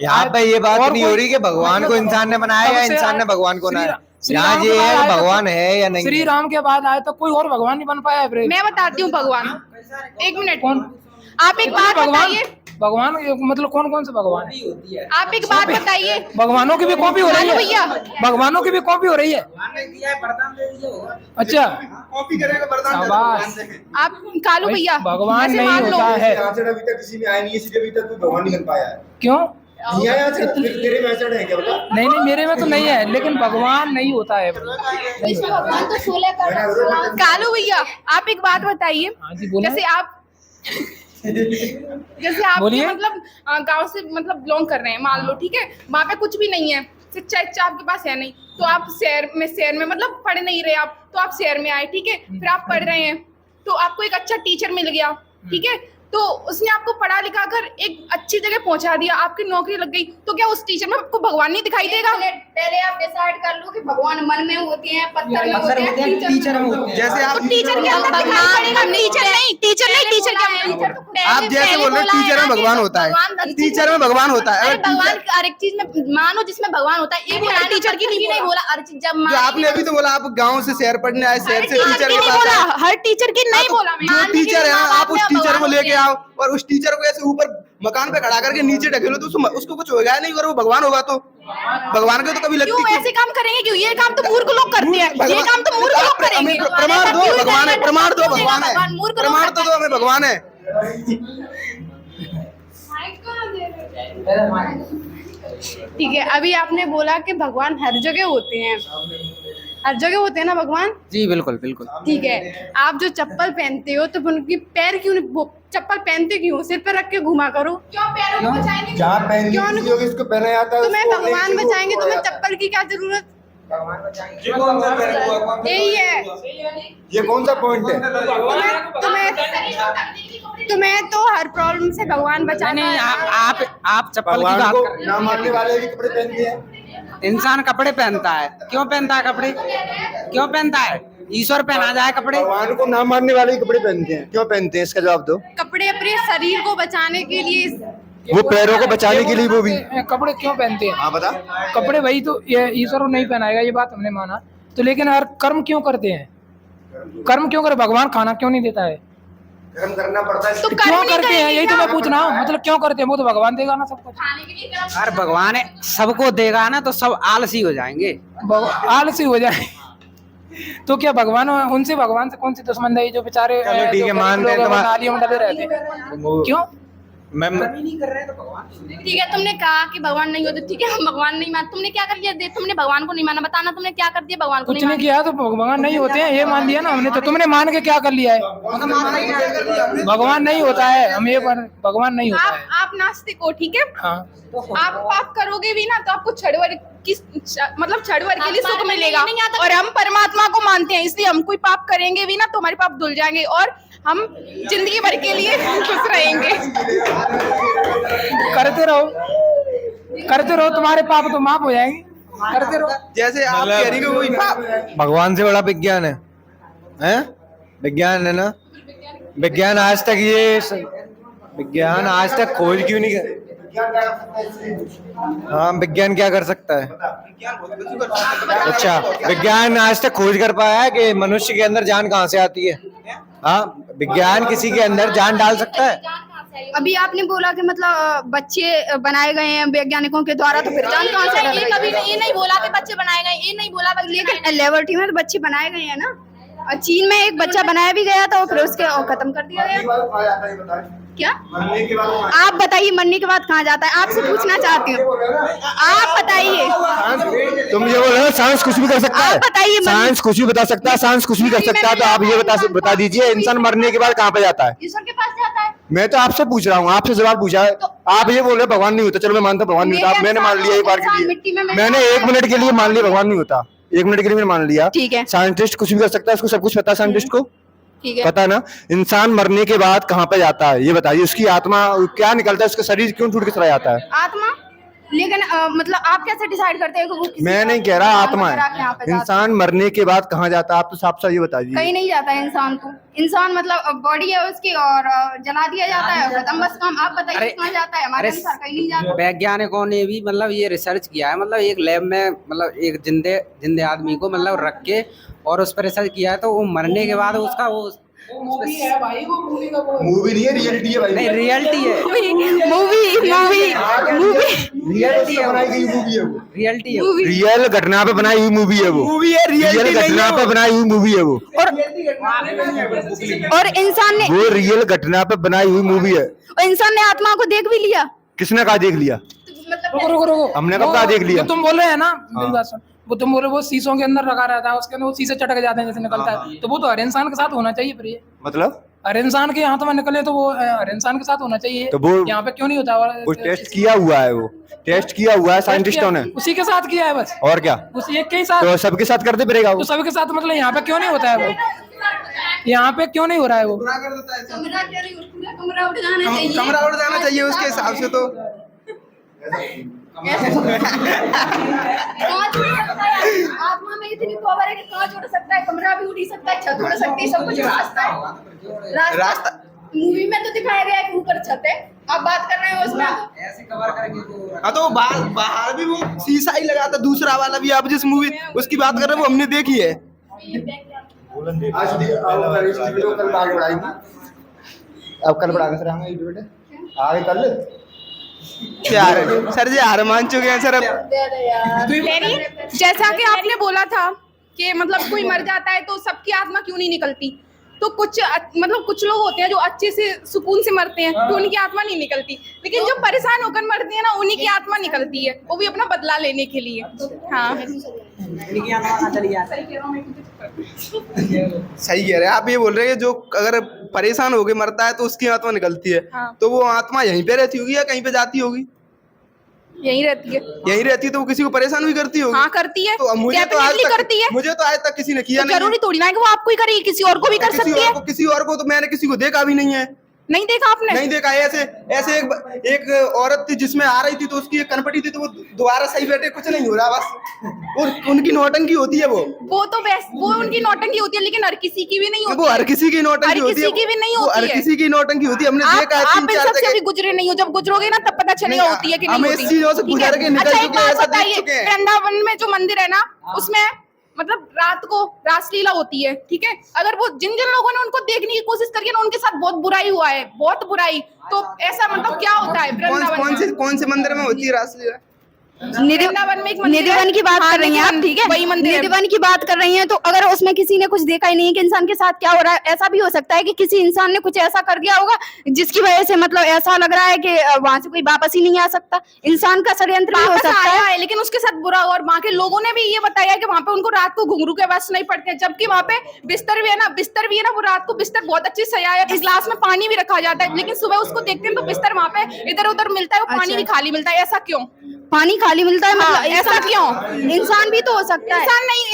[SPEAKER 4] यहाँ पे, ये बात नहीं हो रही कि भगवान को इंसान ने बनाया या इंसान ने भगवान को बनाया। यहाँ ये है भगवान है या नहीं।
[SPEAKER 8] श्री राम के बाद आए तो कोई और भगवान नहीं बन पाया है।
[SPEAKER 3] मैं बताती हूँ भगवान। 1 मिनट।
[SPEAKER 8] कौन?
[SPEAKER 3] आप एक बात बताइए,
[SPEAKER 8] भगवान मतलब कौन कौन से भगवान है?
[SPEAKER 3] आप एक बात बताइए,
[SPEAKER 8] भगवानों की भी कॉपी हो रही
[SPEAKER 3] कालू
[SPEAKER 8] है,
[SPEAKER 3] भैया
[SPEAKER 8] भगवानों की भी कॉपी हो रही है। अच्छा,
[SPEAKER 6] कॉपी करेगा वरदान दे
[SPEAKER 8] शाबाश।
[SPEAKER 3] आप कालू भैया
[SPEAKER 8] भगवान
[SPEAKER 3] जैसे
[SPEAKER 8] नहीं
[SPEAKER 3] मान लो,
[SPEAKER 8] होता है।
[SPEAKER 7] अभी तक किसी में आया नहीं है, इसलिए अभी तक तू भगवान नहीं बन पाया है।
[SPEAKER 8] क्यों?
[SPEAKER 7] नहीं आया आचरण, तेरे में आचरण है क्या बता?
[SPEAKER 8] नहीं नहीं, मेरे में तो नहीं है, लेकिन भगवान नहीं होता है।
[SPEAKER 9] भगवान तो 16 का
[SPEAKER 3] कालू भैया आप एक बात बताइए,
[SPEAKER 8] हाँ जी, बोलिए।
[SPEAKER 3] जैसे आप
[SPEAKER 8] बोलिए।
[SPEAKER 3] मतलब गांव से मतलब बिलोंग कर रहे हैं, मान लो, ठीक है, वहाँ पे कुछ भी नहीं है, शिक्षा इच्छा आपके पास है नहीं, तो आप शहर में मतलब पढ़ नहीं रहे आप, तो आप शहर में आए, ठीक है, फिर आप पढ़ रहे हैं, तो आपको एक अच्छा टीचर मिल गया, ठीक है, तो उसने आपको पढ़ा लिखा कर एक अच्छी जगह पहुंचा दिया, आपकी नौकरी लग गई, तो क्या उस टीचर में आपको भगवान नहीं दिखाई देगा?
[SPEAKER 2] पहले आप डिसाइड कर लो कि भगवान मन में होते हैं, पत्थर में
[SPEAKER 10] पत्थर
[SPEAKER 2] होते
[SPEAKER 10] होते
[SPEAKER 2] हैं,
[SPEAKER 10] हैं, टीचर में होते हैं।
[SPEAKER 6] जैसे आप
[SPEAKER 3] टीचर के अंदर दिखाई पड़ेगा, टीचर नहीं
[SPEAKER 6] आप जैसे बोल रहे हो टीचर में भगवान होता है, टीचर में भगवान होता है। अगर
[SPEAKER 9] भगवान हर एक चीज में मानो जिसमें भगवान होता है, एक टीचर की नहीं बोला हर चीज जब
[SPEAKER 6] जो आपने अभी तो बोला आप गांव से शहर पढ़ने आए, शहर से टीचर के पास आए,
[SPEAKER 3] हर टीचर की नहीं बोला मैं।
[SPEAKER 6] जो टीचर है ना, आप उस टीचर को लेके आओ और उस टीचर को ऐसे ऊपर मकान पे खड़ा करके नीचे ढकेलो तो उसको कुछ होगा नहीं, अगर वो भगवान होगा तो भगवान को तो कभी लगती
[SPEAKER 3] क्यों ऐसे काम करेंगे? क्यों ये काम तो मूर्ख लोग करते हैं, ये काम तो मूर्ख लोग करेंगे।
[SPEAKER 6] प्रमाण दो भगवान है, प्रमाण दो भगवान है, प्रमाण तो दो हमें भगवान है।
[SPEAKER 3] ठीक है, अभी आपने बोला कि भगवान हर जगह होते हैं, हर जगह होते हैं ना भगवान?
[SPEAKER 5] जी बिल्कुल बिल्कुल।
[SPEAKER 3] ठीक है, आप जो चप्पल पहनते हो तो उनकी पैर क्यों नहीं, चप्पल पहनते क्यों? सिर पे रख के घूमा करो, क्यों पैरों को बचाएंगे?
[SPEAKER 7] जहाँ पहन
[SPEAKER 3] क्यों
[SPEAKER 7] किसी को इसको पहना जाता है
[SPEAKER 3] तुम्हें
[SPEAKER 7] उसको
[SPEAKER 3] भगवान
[SPEAKER 7] लेके वो
[SPEAKER 3] बचाएंगे,
[SPEAKER 7] हो
[SPEAKER 3] तुम्हें
[SPEAKER 7] जाता है।
[SPEAKER 3] चप्पल की क्या जरूरत? यही है,
[SPEAKER 7] ये कौन सा पॉइंट है?
[SPEAKER 3] तुम्हें तो हर प्रॉब्लम से भगवान बचाना
[SPEAKER 10] नहीं
[SPEAKER 3] है।
[SPEAKER 10] आप चप्पल की
[SPEAKER 7] भगवान
[SPEAKER 10] बात
[SPEAKER 7] को
[SPEAKER 10] कर रहे
[SPEAKER 7] ना मानने वाले भी कपड़े पहनते हैं।
[SPEAKER 10] हैं। इंसान कपड़े पहनता है, क्यों पहनता है कपड़े? क्यों पहनता है? ईश्वर पहना जाए कपड़े।
[SPEAKER 7] भगवान को ना मानने वाले भी कपड़े पहनते हैं, क्यों पहनते हैं? इसका जवाब दो।
[SPEAKER 3] कपड़े अपने शरीर को बचाने के लिए,
[SPEAKER 7] वो पैरों को बचाने के लिए वो भी।
[SPEAKER 8] कपड़े क्यों पहनते हैं?
[SPEAKER 7] हाँ बता।
[SPEAKER 8] कपड़े भाई तो ये ईश्वर को नहीं पहनाएगा, ये बात हमने माना, तो लेकिन यार कर्म क्यों करते हैं? कर्म क्यों करे? भगवान खाना क्यों नहीं देता है?
[SPEAKER 7] कर्म करना पड़ता है।
[SPEAKER 3] तो
[SPEAKER 8] क्यों
[SPEAKER 3] कर्म नहीं
[SPEAKER 8] करते हैं?
[SPEAKER 3] करेंगे
[SPEAKER 8] यही तो
[SPEAKER 3] क्या?
[SPEAKER 8] मैं पूछ रहा हूँ, मतलब क्यों करते हैं? वो तो भगवान देगा ना सब कुछ।
[SPEAKER 10] अरे भगवान सबको देगा ना, तो सब आलसी हो जाएंगे।
[SPEAKER 8] आलसी हो जाए तो क्या भगवान उनसे, भगवान से कौन सी दुश्मनदारी? जो बेचारे
[SPEAKER 7] चलो ठीक है,
[SPEAKER 8] जो
[SPEAKER 7] मान
[SPEAKER 8] गरीब
[SPEAKER 7] रहे
[SPEAKER 8] लोग हैं,
[SPEAKER 7] हैं,
[SPEAKER 8] वो नालियों में डले रहते हैं, क्यों?
[SPEAKER 7] मैं
[SPEAKER 9] ठीक है, तुमने कहा कि भगवान नहीं होते, ठीक है, हम भगवान नहीं मानते, तुमने क्या कर लिया? तुमने भगवान को नहीं माना, बताना तुमने क्या कर दिया? भगवान को
[SPEAKER 8] कुछ
[SPEAKER 9] नहीं
[SPEAKER 8] नहीं किया तो भगवान नहीं होते हैं, ये मान लिया ना हमने, तो तुमने मान के क्या कर लिया है? भगवान नहीं होता है, हम ये भगवान नहीं होता है।
[SPEAKER 3] आप नास्तिक हो, ठीक है,
[SPEAKER 8] हाँ,
[SPEAKER 3] आप पाप करोगे भी ना तो आपको छड़वर की मतलब छड़वर के लिए सुख मिलेगा,
[SPEAKER 9] नहीं आता।
[SPEAKER 3] और हम परमात्मा को मानते हैं, इसलिए हम कोई पाप करेंगे भी ना तो हमारे पाप धुल जाएंगे और हम जिंदगी भर के लिए खुश रहेंगे।
[SPEAKER 8] करते रहो, तुम्हारे पाप तो माफ हो जाएंगे, करते रहो।
[SPEAKER 6] जैसे आप कह रही हो वही पाप,
[SPEAKER 4] भगवान से बड़ा विज्ञान है, हैं? विज्ञान है ना। विज्ञान आज तक विज्ञान आज तक खोज क्यों नहीं कर? हाँ, विज्ञान क्या कर सकता है? अच्छा, विज्ञान आज तक खोज कर पाया है कि मनुष्य के अंदर जान कहाँ से आती है? हाँ, विज्ञान किसी के अंदर जान डाल सकता है?
[SPEAKER 2] अभी आपने बोला कि मतलब बच्चे बनाए गए हैं वैज्ञानिकों के द्वारा, तो फिर जान कहाँ से
[SPEAKER 9] ये
[SPEAKER 2] डालेंगे?
[SPEAKER 9] कभी ये नहीं बोला कि बच्चे बनाए गए, ये नहीं बोला,
[SPEAKER 2] लेकिन लेबोरेटरी में तो बच्चे बनाए गए हैं ना, और चीन में एक बच्चा बनाया भी गया था और फिर उसके और खत्म कर दिया गया। क्या आप बताइए, मरने के बाद कहाँ जाता है? आपसे पूछना चाहती हूँ, आप बताइए।
[SPEAKER 7] तुम ये बोल रहे हो साइंस कुछ भी कर सकता है?
[SPEAKER 2] आप बताइए।
[SPEAKER 7] साइंस कुछ भी बता सकता है, साइंस कुछ भी कर सकता है, तो आप ये बता दीजिए, इंसान मरने के बाद कहाँ पे जाता है?
[SPEAKER 9] ईश्वर के पास जाता है।
[SPEAKER 7] मैं तो आपसे पूछ रहा हूँ, आपसे सवाल पूछा है, आप ये बोल रहे हो भगवान नहीं होता। चलो मैं मानता हूँ भगवान नहीं होता, मैंने मान लिया एक बार के लिए, मैंने 1 मिनट के लिए मान लिया भगवान नहीं होता, 1 मिनट के लिए मैंने मान लिया।
[SPEAKER 2] ठीक है,
[SPEAKER 7] साइंटिस्ट कुछ भी कर सकता है, उसको सब कुछ पता है साइंटिस्ट को,
[SPEAKER 2] ठीक है।
[SPEAKER 7] पता है ना। इंसान मरने के बाद कहाँ पे जाता है ये बताइए? उसकी आत्मा क्या निकलता है? उसका शरीर क्यों टूट के चला जाता है?
[SPEAKER 2] आत्मा, लेकिन मतलब आप कैसे डिसाइड करते हैं कि वो किसी
[SPEAKER 7] मैं नहीं कह रहा आत्मा है।
[SPEAKER 2] यहाँ पे जाता
[SPEAKER 7] इंसान मरने के बाद कहाँ जाता है? आप तो साफ साफ ये बताइए।
[SPEAKER 2] कहीं नहीं जाता है इंसान, तो इंसान मतलब बॉडी है उसकी और जला दिया जाता है, खत्म बस काम। आप बताइए कहाँ जाता है? हमारे अनुसार कहीं नहीं जाता।
[SPEAKER 5] वैज्ञानिकों ने भी मतलब ये रिसर्च किया है, मतलब एक लैब में मतलब एक जिंदे आदमी को मतलब रख के और उस पर रिसर्च किया है, तो वो मरने के बाद उसका वो
[SPEAKER 8] वो मूवी है भाई, वो मूवी का वो
[SPEAKER 7] मूवी नहीं है, रियलिटी है भाई।
[SPEAKER 10] नहीं रियलिटी है,
[SPEAKER 2] मूवी
[SPEAKER 10] रियलिटी है,
[SPEAKER 7] बनाई गई मूवी है वो।
[SPEAKER 10] रियलिटी है।
[SPEAKER 7] रियल घटना पे बनाई हुई मूवी है वो।
[SPEAKER 6] मूवी है,
[SPEAKER 7] रियल
[SPEAKER 6] रियलिटी नहीं
[SPEAKER 7] घटना
[SPEAKER 6] है
[SPEAKER 7] पे
[SPEAKER 6] वो।
[SPEAKER 7] बनाई हुई मूवी है वो।
[SPEAKER 2] और इंसान ने
[SPEAKER 7] वो रियल घटना पे बनाई हुई मूवी है।
[SPEAKER 2] आत्मा को देख भी लिया।
[SPEAKER 7] किसने कहा देख लिया?
[SPEAKER 8] रुको
[SPEAKER 7] हमने कब कहा देख लिया?
[SPEAKER 8] जो तुम बोल रहे हैं ना, मेरी बात सुन, वो तुम बोल रहे हो वो शीशों के अंदर रखा रहता है, उसके अंदर वो शीशे चटक जाते हैं जैसे निकलता है, तो वो तो हर इंसान के साथ होना चाहिए फिर ये।
[SPEAKER 7] मतलब
[SPEAKER 8] हर इंसान के हाथ में निकले तो वो हर इंसान के साथ होना चाहिए।
[SPEAKER 7] तो वो
[SPEAKER 8] यहाँ पे क्यों नहीं होता?
[SPEAKER 7] वो टेस्ट किया हुआ है, वो टेस्ट किया हुआ है साइंटिस्टों ने।
[SPEAKER 8] उसी के साथ किया है बस,
[SPEAKER 7] और क्या?
[SPEAKER 8] उसी एक के ही साथ।
[SPEAKER 7] तो सबके साथ करते फिरेगा
[SPEAKER 8] तो
[SPEAKER 7] वो।
[SPEAKER 8] सबके साथ मतलब यहाँ पे क्यों नहीं होता है वो? यहाँ पे क्यों नहीं हो रहा है वो?
[SPEAKER 9] कमरा उठ जाना चाहिए।
[SPEAKER 6] कमरा उड़ जाना चाहिए उसके हिसाब से तो।
[SPEAKER 9] कांच उड़ सकता है, आत्मा में इतनी पावर है कि कांच उड़ सकता है, कमरा भी उड़ सकता है, छत उड़ सकती है, सब कुछ रास्ता है।
[SPEAKER 6] रास्ता
[SPEAKER 9] मूवी में तो दिखाया गया है कि ऊपर छत है, आप बात कर रहे हो उसमें तो
[SPEAKER 10] ऐसे कवर करके तो
[SPEAKER 6] हाँ, तो बाहर भी वो शीशा ही लगा था, दूसरा वाला भी। आप जिस मूवी उसकी बात कर रहे हो वो हमने देखी है।
[SPEAKER 7] अब कल बढ़ा सर आगे कर ले।
[SPEAKER 6] यार सर जी हार मान चुके हैं सर अब।
[SPEAKER 3] लेनी जैसा कि आपने बोला था कि मतलब कोई मर जाता है तो सबकी आत्मा क्यों नहीं निकलती, तो कुछ लोग होते हैं जो अच्छे से सुकून से मरते हैं तो उनकी आत्मा नहीं निकलती, लेकिन जो परेशान होकर मरते हैं ना उन्हीं की आत्मा निकलती है, वो भी अपना बदला लेने के लिए। हाँ
[SPEAKER 10] इनकी आत्मा ना चली जाती।
[SPEAKER 6] सही कह रहे हैं आप। ये बोल रहे हैं जो अगर परेशान होके मरता है तो उसकी आत्मा निकलती है।
[SPEAKER 3] हाँ।
[SPEAKER 6] तो वो आत्मा यहीं पे रहती होगी या कहीं पे जाती होगी?
[SPEAKER 3] यही रहती है।
[SPEAKER 6] यहीं रहती है, तो वो किसी को परेशान भी करती होगी।
[SPEAKER 3] हाँ करती है,
[SPEAKER 6] तो मुझे तो आज
[SPEAKER 3] डेफिनेटली
[SPEAKER 6] तक
[SPEAKER 3] करती है।
[SPEAKER 6] मुझे तो आज तक किसी ने किया
[SPEAKER 3] तो
[SPEAKER 6] नहीं है।
[SPEAKER 3] जरूरी थोड़ी ना है कि वो आपको ही करेगी, किसी और को भी कर सकती है।
[SPEAKER 6] किसी और को तो मैंने किसी को देखा भी नहीं है।
[SPEAKER 3] नहीं देखा आपने?
[SPEAKER 6] नहीं देखा है। ऐसे एक औरत थी जिसमें आ रही थी तो उसकी एक कनपटी थी, तो वो दोबारा सही बैठे, कुछ नहीं हो रहा बस। और उनकी नौटंकी होती है वो
[SPEAKER 3] तो वो उनकी नौटंकी होती है, लेकिन हर किसी की भी नहीं होती।
[SPEAKER 6] वो हर किसी की नौटंकी
[SPEAKER 3] हर
[SPEAKER 6] होती है।
[SPEAKER 3] किसी की भी नहीं
[SPEAKER 6] वो
[SPEAKER 3] होती
[SPEAKER 6] हर
[SPEAKER 3] है।
[SPEAKER 6] किसी की नौटंकी होती है। हमने देखा है
[SPEAKER 3] आप
[SPEAKER 6] 3-4
[SPEAKER 3] इन सबसे
[SPEAKER 6] जगह।
[SPEAKER 3] भी गुजरे नहीं हो, जब गुजरोगे ना तब पता चलेगा
[SPEAKER 6] नहीं,
[SPEAKER 3] होती है कि नहीं
[SPEAKER 6] हम
[SPEAKER 3] होती।
[SPEAKER 6] इस चीजों से
[SPEAKER 3] ठीक
[SPEAKER 6] गुजर
[SPEAKER 3] है?
[SPEAKER 6] के निकल
[SPEAKER 3] अच्छा,
[SPEAKER 6] चुके
[SPEAKER 3] एक
[SPEAKER 6] हैं,
[SPEAKER 3] बात
[SPEAKER 6] ऐसा देख
[SPEAKER 3] बताइए,
[SPEAKER 6] चुके हैं।
[SPEAKER 3] वृंदावन में जो मंदिर है ना उसमें मतलब रात को रासलीला होती है, ठीक है? अगर वो जिन लोगों ने उनको देखने की कोशिश करी है ना उनके साथ बहुत बुराई हुआ है, बहुत बुराई। तो ऐसा मतलब क्या होता है वृंदावन में?
[SPEAKER 6] कौन से मंदिर में होती है रासलीला?
[SPEAKER 3] वृंदावन में एक मंदिर है।
[SPEAKER 2] निधिवन की बात
[SPEAKER 3] हाँ,
[SPEAKER 2] कर रही हैं आप,
[SPEAKER 3] निधिवन,
[SPEAKER 2] ठीक है?
[SPEAKER 3] वही मंदिर है।
[SPEAKER 2] निधिवन की बात कर रही हैं, तो अगर उसमें किसी ने कुछ देखा ही नहीं कि इंसान के साथ क्या हो रहा है, ऐसा भी हो सकता है कि किसी इंसान ने कुछ ऐसा कर दिया होगा जिसकी वजह से मतलब ऐसा लग रहा है कि वहां से कोई वापस ही नहीं आ सकता। इंसान का षड्यंत्र भी हो
[SPEAKER 3] वापस
[SPEAKER 2] सकता
[SPEAKER 3] आया
[SPEAKER 2] है।
[SPEAKER 3] है, लेकिन उसके साथ बुरा हुआ। और वहाँ के लोगों ने भी ये बताया कि वहाँ पे उनको रात को घुंघरू के आवाज नहीं पड़ते, जबकि वहाँ पे बिस्तर भी है ना, वो रात को बिस्तर बहुत अच्छे से सजाया है, गिलास में पानी भी रखा जाता है, लेकिन सुबह उसको देखते हैं तो बिस्तर वहाँ पे इधर उधर मिलता है, वो पानी भी खाली मिलता है। ऐसा क्यों?
[SPEAKER 2] पानी खाली मिलता है मतलब
[SPEAKER 3] हाँ, ऐसा क्यों?
[SPEAKER 2] इंसान भी तो हो सकता है।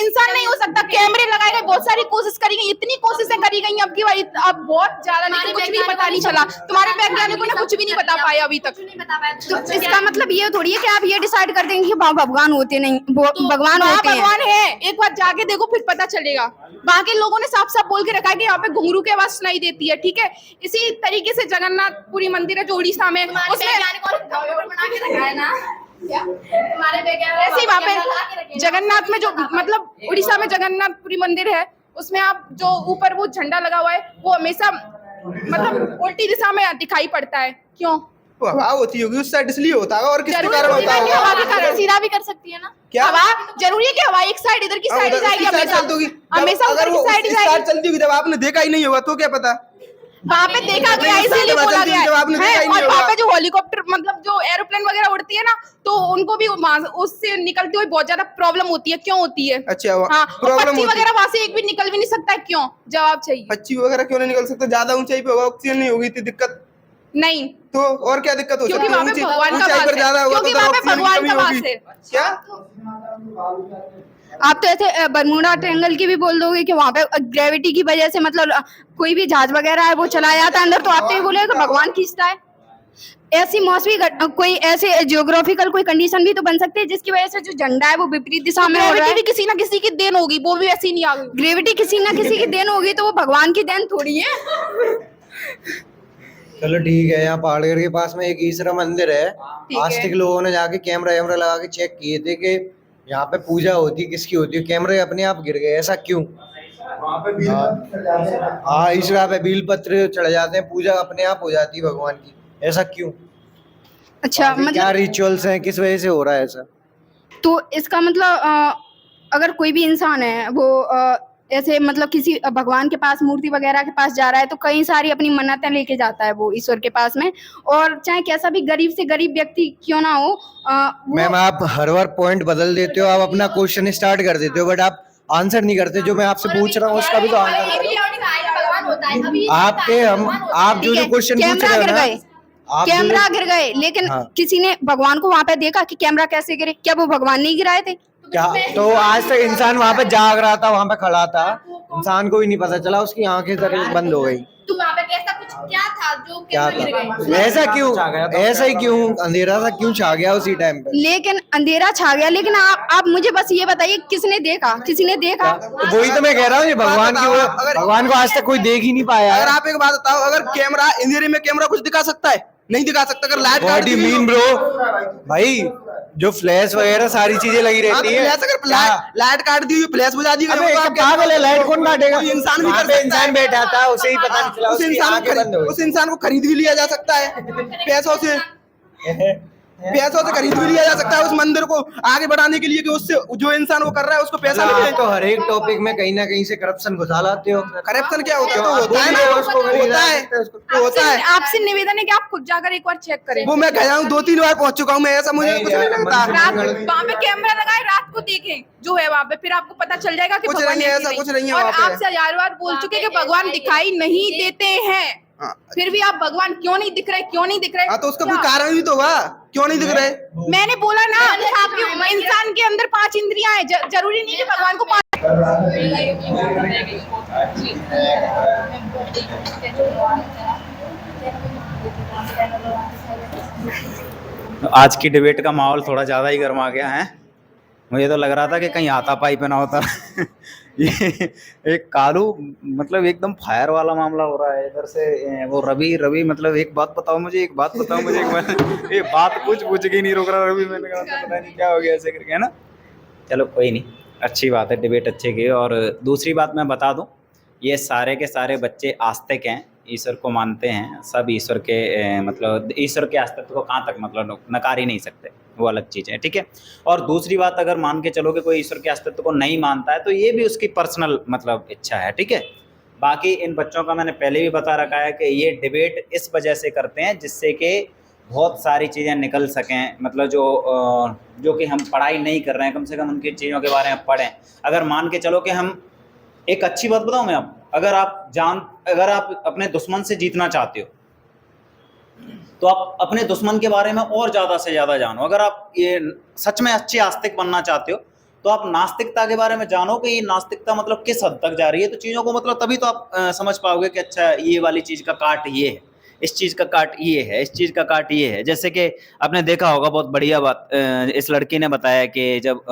[SPEAKER 3] इंसान नहीं हो सकता। कैमरे लगाए गए, बहुत सारी कोशिश करी गई, इतनी कोशिशें करी गई अब की भाई, अब बहुत ज्यादा, लेकिन कुछ भी पता नहीं चला। तुम्हारे वैज्ञानिकों ने कुछ भी नहीं बता पाया अभी तक।
[SPEAKER 2] तो इसका मतलब ये थोड़ी है कि आप ये डिसाइड कर देंगे कि भगवान होते नहीं, भगवान होते हैं।
[SPEAKER 3] भगवान है, एक बार जाके देखो फिर पता चलेगा। वहाँ के लोगों ने साफ साफ बोल के रखा है कि यहाँ पे घुंघरू की आवाज सुनाई देती है, ठीक है? इसी तरीके से जगन्नाथपुरी मंदिर है जो उड़ीसा में, उसमें ऐसे ही वहाँ पे जगन्नाथ में जो मतलब उड़ीसा में जगन्नाथपुरी मंदिर है, उसमें आप जो ऊपर वो झंडा लगा हुआ है वो हमेशा मतलब उल्टी दिशा में दिखाई पड़ता है। क्यों?
[SPEAKER 6] हवा होती होगी उस साइड, इसलिए होता है। और किसके
[SPEAKER 3] जरूरी
[SPEAKER 6] कारण
[SPEAKER 3] होती
[SPEAKER 6] होता
[SPEAKER 3] है कि हवा के
[SPEAKER 6] है?
[SPEAKER 3] कारण
[SPEAKER 9] सीधा भी कर सकती है ना।
[SPEAKER 6] क्या
[SPEAKER 3] हवा जरूरी है कि हवा एक साइड इधर की साइड जाएगी हमेशा, हमेशा उधर की साइड जाएगी।
[SPEAKER 6] चलती होगी, जब आपने देखा ही नहीं होगा तो क्या पता।
[SPEAKER 3] वहाँ पे देखा गया है, इसीलिए बोला गया
[SPEAKER 6] जब आपने देखा
[SPEAKER 3] है।
[SPEAKER 6] ही नहीं
[SPEAKER 3] और वहाँ
[SPEAKER 6] होगा।
[SPEAKER 3] पे जो हेलीकॉप्टर मतलब जो एरोप्लेन वगैरह उड़ती है ना, तो उनको भी उससे निकलती हुई बहुत ज्यादा प्रॉब्लम होती है। क्यों होती है?
[SPEAKER 6] अच्छा,
[SPEAKER 3] हाँ,
[SPEAKER 6] प्रॉब्लम
[SPEAKER 3] पक्षी वगैरह वहाँ से एक भी निकल भी नहीं सकता है। क्यों? जवाब चाहिए।
[SPEAKER 6] पक्षी वगैरह क्यों नहीं निकल सकते? ज्यादा ऊंचाई पे होगा, ऑक्सीजन नहीं होगी तो दिक्कत
[SPEAKER 3] नहीं,
[SPEAKER 6] तो और क्या दिक्कत हो सकती
[SPEAKER 3] क्योंकि
[SPEAKER 6] है?
[SPEAKER 3] वहाँ पे भगवान का
[SPEAKER 6] ऊंचाई
[SPEAKER 3] वास
[SPEAKER 6] पर
[SPEAKER 3] है,
[SPEAKER 6] ज्यादा होगा
[SPEAKER 3] क्योंकि
[SPEAKER 6] तो
[SPEAKER 3] वहाँ पे
[SPEAKER 6] ऑक्सीजन की
[SPEAKER 3] भगवान
[SPEAKER 6] कमी
[SPEAKER 3] का वास
[SPEAKER 6] होगी।
[SPEAKER 3] है।
[SPEAKER 6] क्या
[SPEAKER 2] आप तो ऐसे बरमूडा ट्रायंगल की भी बोल दोगे कि वहाँ पे ग्रेविटी की वजह से मतलब कोई भी जहाज वगैरह है वो चला जाता है अंदर, तो आप तो ये बोलेगा कि भगवान खींचता है। ऐसी मौसमी कोई ऐसे जियोग्राफिकल कोई कंडीशन भी तो बन सकती है जिसकी वजह से जो झंडा है वो विपरीत दिशा में हो रहा
[SPEAKER 3] ग्रेविटी
[SPEAKER 2] है।
[SPEAKER 3] भी किसी ना किसी की देन होगी, वो भी वैसी नहीं आ गई।
[SPEAKER 2] ग्रेविटी किसी ना किसी की देन होगी तो वो भगवान की देन थोड़ी है।
[SPEAKER 4] चलो ठीक है। यहाँ पहाड़गढ़ के पास में एक ईसरा मंदिर है।
[SPEAKER 3] है।
[SPEAKER 4] आज तक लोगों ने जाके कैमरा वैमरा लगा के चेक किए थे कि यहाँ पे पूजा होती किसकी होती है, कैमरे अपने आप गिर गए। ऐसा क्यों? हाँ, इस जगह पे बील पत्र चढ़ जाते हैं, पूजा अपने आप हो जाती है भगवान की। ऐसा क्यों?
[SPEAKER 2] अच्छा
[SPEAKER 4] क्या
[SPEAKER 2] मतलब
[SPEAKER 4] रिचुअल्स हैं, किस वजह से हो रहा है ऐसा?
[SPEAKER 2] तो इसका मतलब अगर कोई भी इंसान है वो ऐसे मतलब किसी भगवान के पास मूर्ति वगैरह के पास जा रहा है तो कई सारी अपनी मन्नतें लेके जाता है वो ईश्वर के पास में, और चाहे कैसा भी गरीब से गरीब व्यक्ति क्यों ना हो वो
[SPEAKER 4] मैम, आप हर बार पॉइंट बदल देते हो, आप अपना क्वेश्चन स्टार्ट कर देते हो, बट आप आंसर नहीं करते। जो मैं आपसे पूछ रहा हूँ उसका भी तो आंसर करो। आपके हम आप जो जो क्वेश्चन पूछ
[SPEAKER 2] कैमरा
[SPEAKER 4] रहे हो
[SPEAKER 2] गिर
[SPEAKER 4] ना,
[SPEAKER 2] गए,
[SPEAKER 4] आप जो-
[SPEAKER 2] कैमरा गिर गए, लेकिन
[SPEAKER 4] हाँ।
[SPEAKER 2] किसी ने भगवान को वहां पे देखा कि कैमरा कैसे गिरे? क्या वो भगवान नहीं गिराए थे?
[SPEAKER 4] क्या तो आज तक इंसान वहां पे जाग रहा था, वहां पे खड़ा था, इंसान को भी नहीं पता चला, उसकी आंखें तक बंद हो गई।
[SPEAKER 9] तो वहाँ पे कैसा कुछ क्या था जो
[SPEAKER 4] क्या
[SPEAKER 9] कैमरा गिर गए?
[SPEAKER 4] था? ऐसा क्यों? ऐसा ही क्यों? अंधेरा सा क्यों छा गया उसी टाइम पे?
[SPEAKER 2] लेकिन अंधेरा छा गया, लेकिन आप मुझे बस ये बताइए किसने देखा? किसी ने देखा?
[SPEAKER 4] तो वही तो मैं कह रहा हूँ, ये भगवान की भगवान को आज तक कोई देख ही नहीं पाया
[SPEAKER 6] अगर
[SPEAKER 4] है।
[SPEAKER 6] आप एक बात बताओ, अगर कैमरा अंधेरे में कैमरा कुछ दिखा सकता है? नहीं दिखा सकता। अगर light
[SPEAKER 4] what you mean bro? भाई जो फ्लैश वगैरह सारी चीजें लगी रहती है,
[SPEAKER 6] लाइट काट दी, फ्लैश बुझा दी,
[SPEAKER 4] अबे पागल है, लाइट कौन काटेगा?
[SPEAKER 6] कोई इंसान भी
[SPEAKER 4] वहाँ
[SPEAKER 6] कर
[SPEAKER 4] पे
[SPEAKER 6] सकता
[SPEAKER 4] इंसान
[SPEAKER 6] है।
[SPEAKER 4] बैठा था, उसे ही पता नहीं चला,
[SPEAKER 6] उस
[SPEAKER 4] उसकी
[SPEAKER 6] इंसान
[SPEAKER 4] आंखें बंद हो
[SPEAKER 6] को
[SPEAKER 4] गई।
[SPEAKER 6] उस इंसान को खरीद भी लिया जा सकता है पैसों से। पैसों से खरीद भी लिया जा सकता है उस मंदिर को आगे बढ़ाने के लिए, कि उससे जो इंसान वो कर रहा है उसको पैसा मिले।
[SPEAKER 4] आप तो हर एक टॉपिक में कहीं ना कहीं से करप्शन घुसा लाते हो।
[SPEAKER 6] करप्शन क्या होता है? तो
[SPEAKER 4] क्यों?
[SPEAKER 6] होता है ना,
[SPEAKER 4] बोलिए, उसको
[SPEAKER 6] होता है, तो होता है।
[SPEAKER 3] आपसे निवेदन है कि आप खुद जाकर एक बार चेक करें।
[SPEAKER 6] वो मैं गया हूँ, 2-3 बार पहुंच चुका हूँ मैं, ऐसा मुझे
[SPEAKER 4] नहीं
[SPEAKER 6] कुछ नहीं
[SPEAKER 4] यार,
[SPEAKER 6] लगता।
[SPEAKER 3] रात वहाँ पे कैमरा लगाए, रात को देखें जो है वहाँ पे, फिर आपको पता चल जाएगा कि
[SPEAKER 6] कुछ
[SPEAKER 3] भगवान
[SPEAKER 6] नहीं है,
[SPEAKER 3] है कि
[SPEAKER 6] ऐसा
[SPEAKER 3] नहीं।
[SPEAKER 6] कुछ नहीं है
[SPEAKER 3] और
[SPEAKER 6] वहाँ पे।
[SPEAKER 3] आपसे 1000 बार बोल चुके कि भगवान दिखाई नहीं देते हैं,
[SPEAKER 6] हाँ।
[SPEAKER 3] फिर भी आप भगवान क्यों नहीं दिख रहे, क्यों नहीं दिख रहे?
[SPEAKER 6] हाँ, तो उसका कोई
[SPEAKER 3] क्या?
[SPEAKER 6] कारण भी तो होगा, क्यों नहीं दिख रहे?
[SPEAKER 3] मैंने बोला ना, आपके इंसान के अंदर 5 इंद्रियां हैं, जरूरी नहीं कि भगवान को 5।
[SPEAKER 1] आज की डिबेट का माहौल थोड़ा ज़्यादा ही गर्मा गया है। मुझे तो लग रहा था कि कहीं हाथापाई पे ना होता। ये एक कालू मतलब एकदम फायर वाला मामला हो रहा है इधर से। वो रवि मतलब एक बात बताओ मुझे, एक बात बताओ मुझे, ये बात कुछ पूछ के नहीं रोक रहा रवि। मैंने कहा पता नहीं क्या हो गया ऐसे करके, है ना। चलो कोई नहीं, अच्छी बात है, डिबेट अच्छी गई। और दूसरी बात मैं बता दूं, ये सारे के सारे बच्चे आस्तिक हैं, ईश्वर को मानते हैं, सब ईश्वर के मतलब ईश्वर के अस्तित्व को कहाँ तक मतलब नकार ही नहीं सकते, वो अलग चीज़ है, ठीक है। और दूसरी बात, अगर मान के चलो कि कोई ईश्वर के अस्तित्व को नहीं मानता है तो ये भी उसकी पर्सनल मतलब इच्छा है, ठीक है। बाकी इन बच्चों का मैंने पहले भी बता रखा है कि ये डिबेट इस वजह से करते हैं जिससे कि बहुत सारी चीज़ें निकल सकें, मतलब जो कि हम पढ़ाई नहीं कर रहे हैं, कम से कम उनकी चीज़ों के बारे में पढ़ें। अगर मान के चलो कि हम, एक अच्छी बात बताऊं मैं आप, अगर आप अपने दुश्मन से जीतना चाहते हो तो आप अपने दुश्मन के बारे में और ज़्यादा से ज़्यादा जानो। अगर आप ये सच में अच्छे आस्तिक बनना चाहते हो तो आप नास्तिकता के बारे में जानो कि ये नास्तिकता मतलब किस हद तक जा रही है, तो चीज़ों को मतलब तभी तो आप समझ पाओगे कि अच्छा ये वाली चीज़ का काट ये है, इस चीज़ का काट ये है, इस चीज़ का काट ये है। जैसे कि आपने देखा होगा, बहुत बढ़िया बात इस लड़की ने बताया कि जब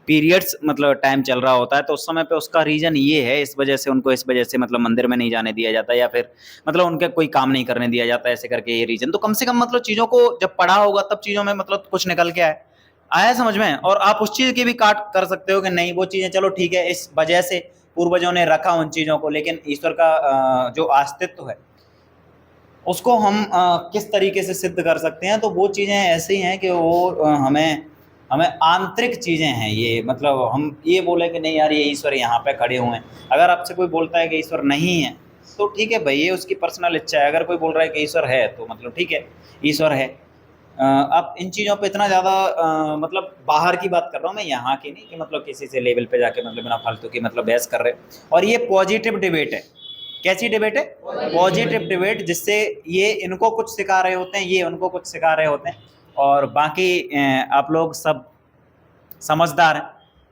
[SPEAKER 1] पीरियड्स मतलब टाइम चल रहा होता है तो उस समय पे उसका रीज़न ये है, इस वजह से मतलब मंदिर में नहीं जाने दिया जाता, या फिर मतलब उनके कोई काम नहीं करने दिया जाता, ऐसे करके ये रीज़न। तो कम से कम मतलब चीज़ों को जब पढ़ा होगा तब चीज़ों में मतलब कुछ निकल के आया समझ में। और आप उस चीज़ की भी काट कर सकते हो कि नहीं वो चीज़ें चलो ठीक है, इस वजह से पूर्वजों ने रखा उन चीज़ों को, लेकिन ईश्वर का जो अस्तित्व है उसको हम किस तरीके से सिद्ध कर सकते हैं। तो वो चीज़ें ऐसी हैं कि वो हमें आंतरिक चीज़ें हैं ये, मतलब हम ये बोले कि नहीं यार ये ईश्वर यहाँ पे खड़े हुए हैं। अगर आपसे कोई बोलता है कि ईश्वर नहीं है तो ठीक है भाई, ये उसकी पर्सनल इच्छा है। अगर कोई बोल रहा है कि ईश्वर है तो मतलब ठीक है, ईश्वर है। अब इन चीज़ों पे इतना ज़्यादा मतलब बाहर की बात कर रहा हूँ मैं, यहाँ की नहीं कि मतलब किसी से लेवल पे जाके मतलब बिना फालतू की मतलब बहस कर रहे। और ये पॉजिटिव डिबेट है। कैसी डिबेट है? पॉजिटिव डिबेट, जिससे ये इनको कुछ सिखा रहे होते हैं, ये उनको कुछ सिखा रहे होते हैं। और बाकी आप लोग सब समझदार हैं,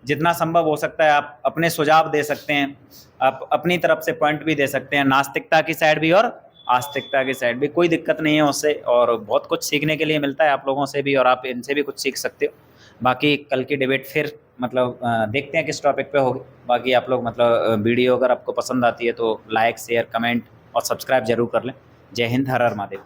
[SPEAKER 1] जितना संभव हो सकता है आप अपने सुझाव दे सकते हैं, आप अपनी तरफ से पॉइंट भी दे सकते हैं, नास्तिकता की साइड भी और आस्तिकता की साइड भी, कोई दिक्कत नहीं है उससे। और बहुत कुछ सीखने के लिए मिलता है आप लोगों से भी, और आप इनसे भी कुछ सीख सकते हो। बाकी कल की डिबेट फिर मतलब देखते हैं किस टॉपिक पे होगी। बाकी आप लोग मतलब वीडियो अगर आपको पसंद आती है तो लाइक, शेयर, कमेंट और सब्सक्राइब जरूर कर लें। जय हिंद, हर हर महादेव।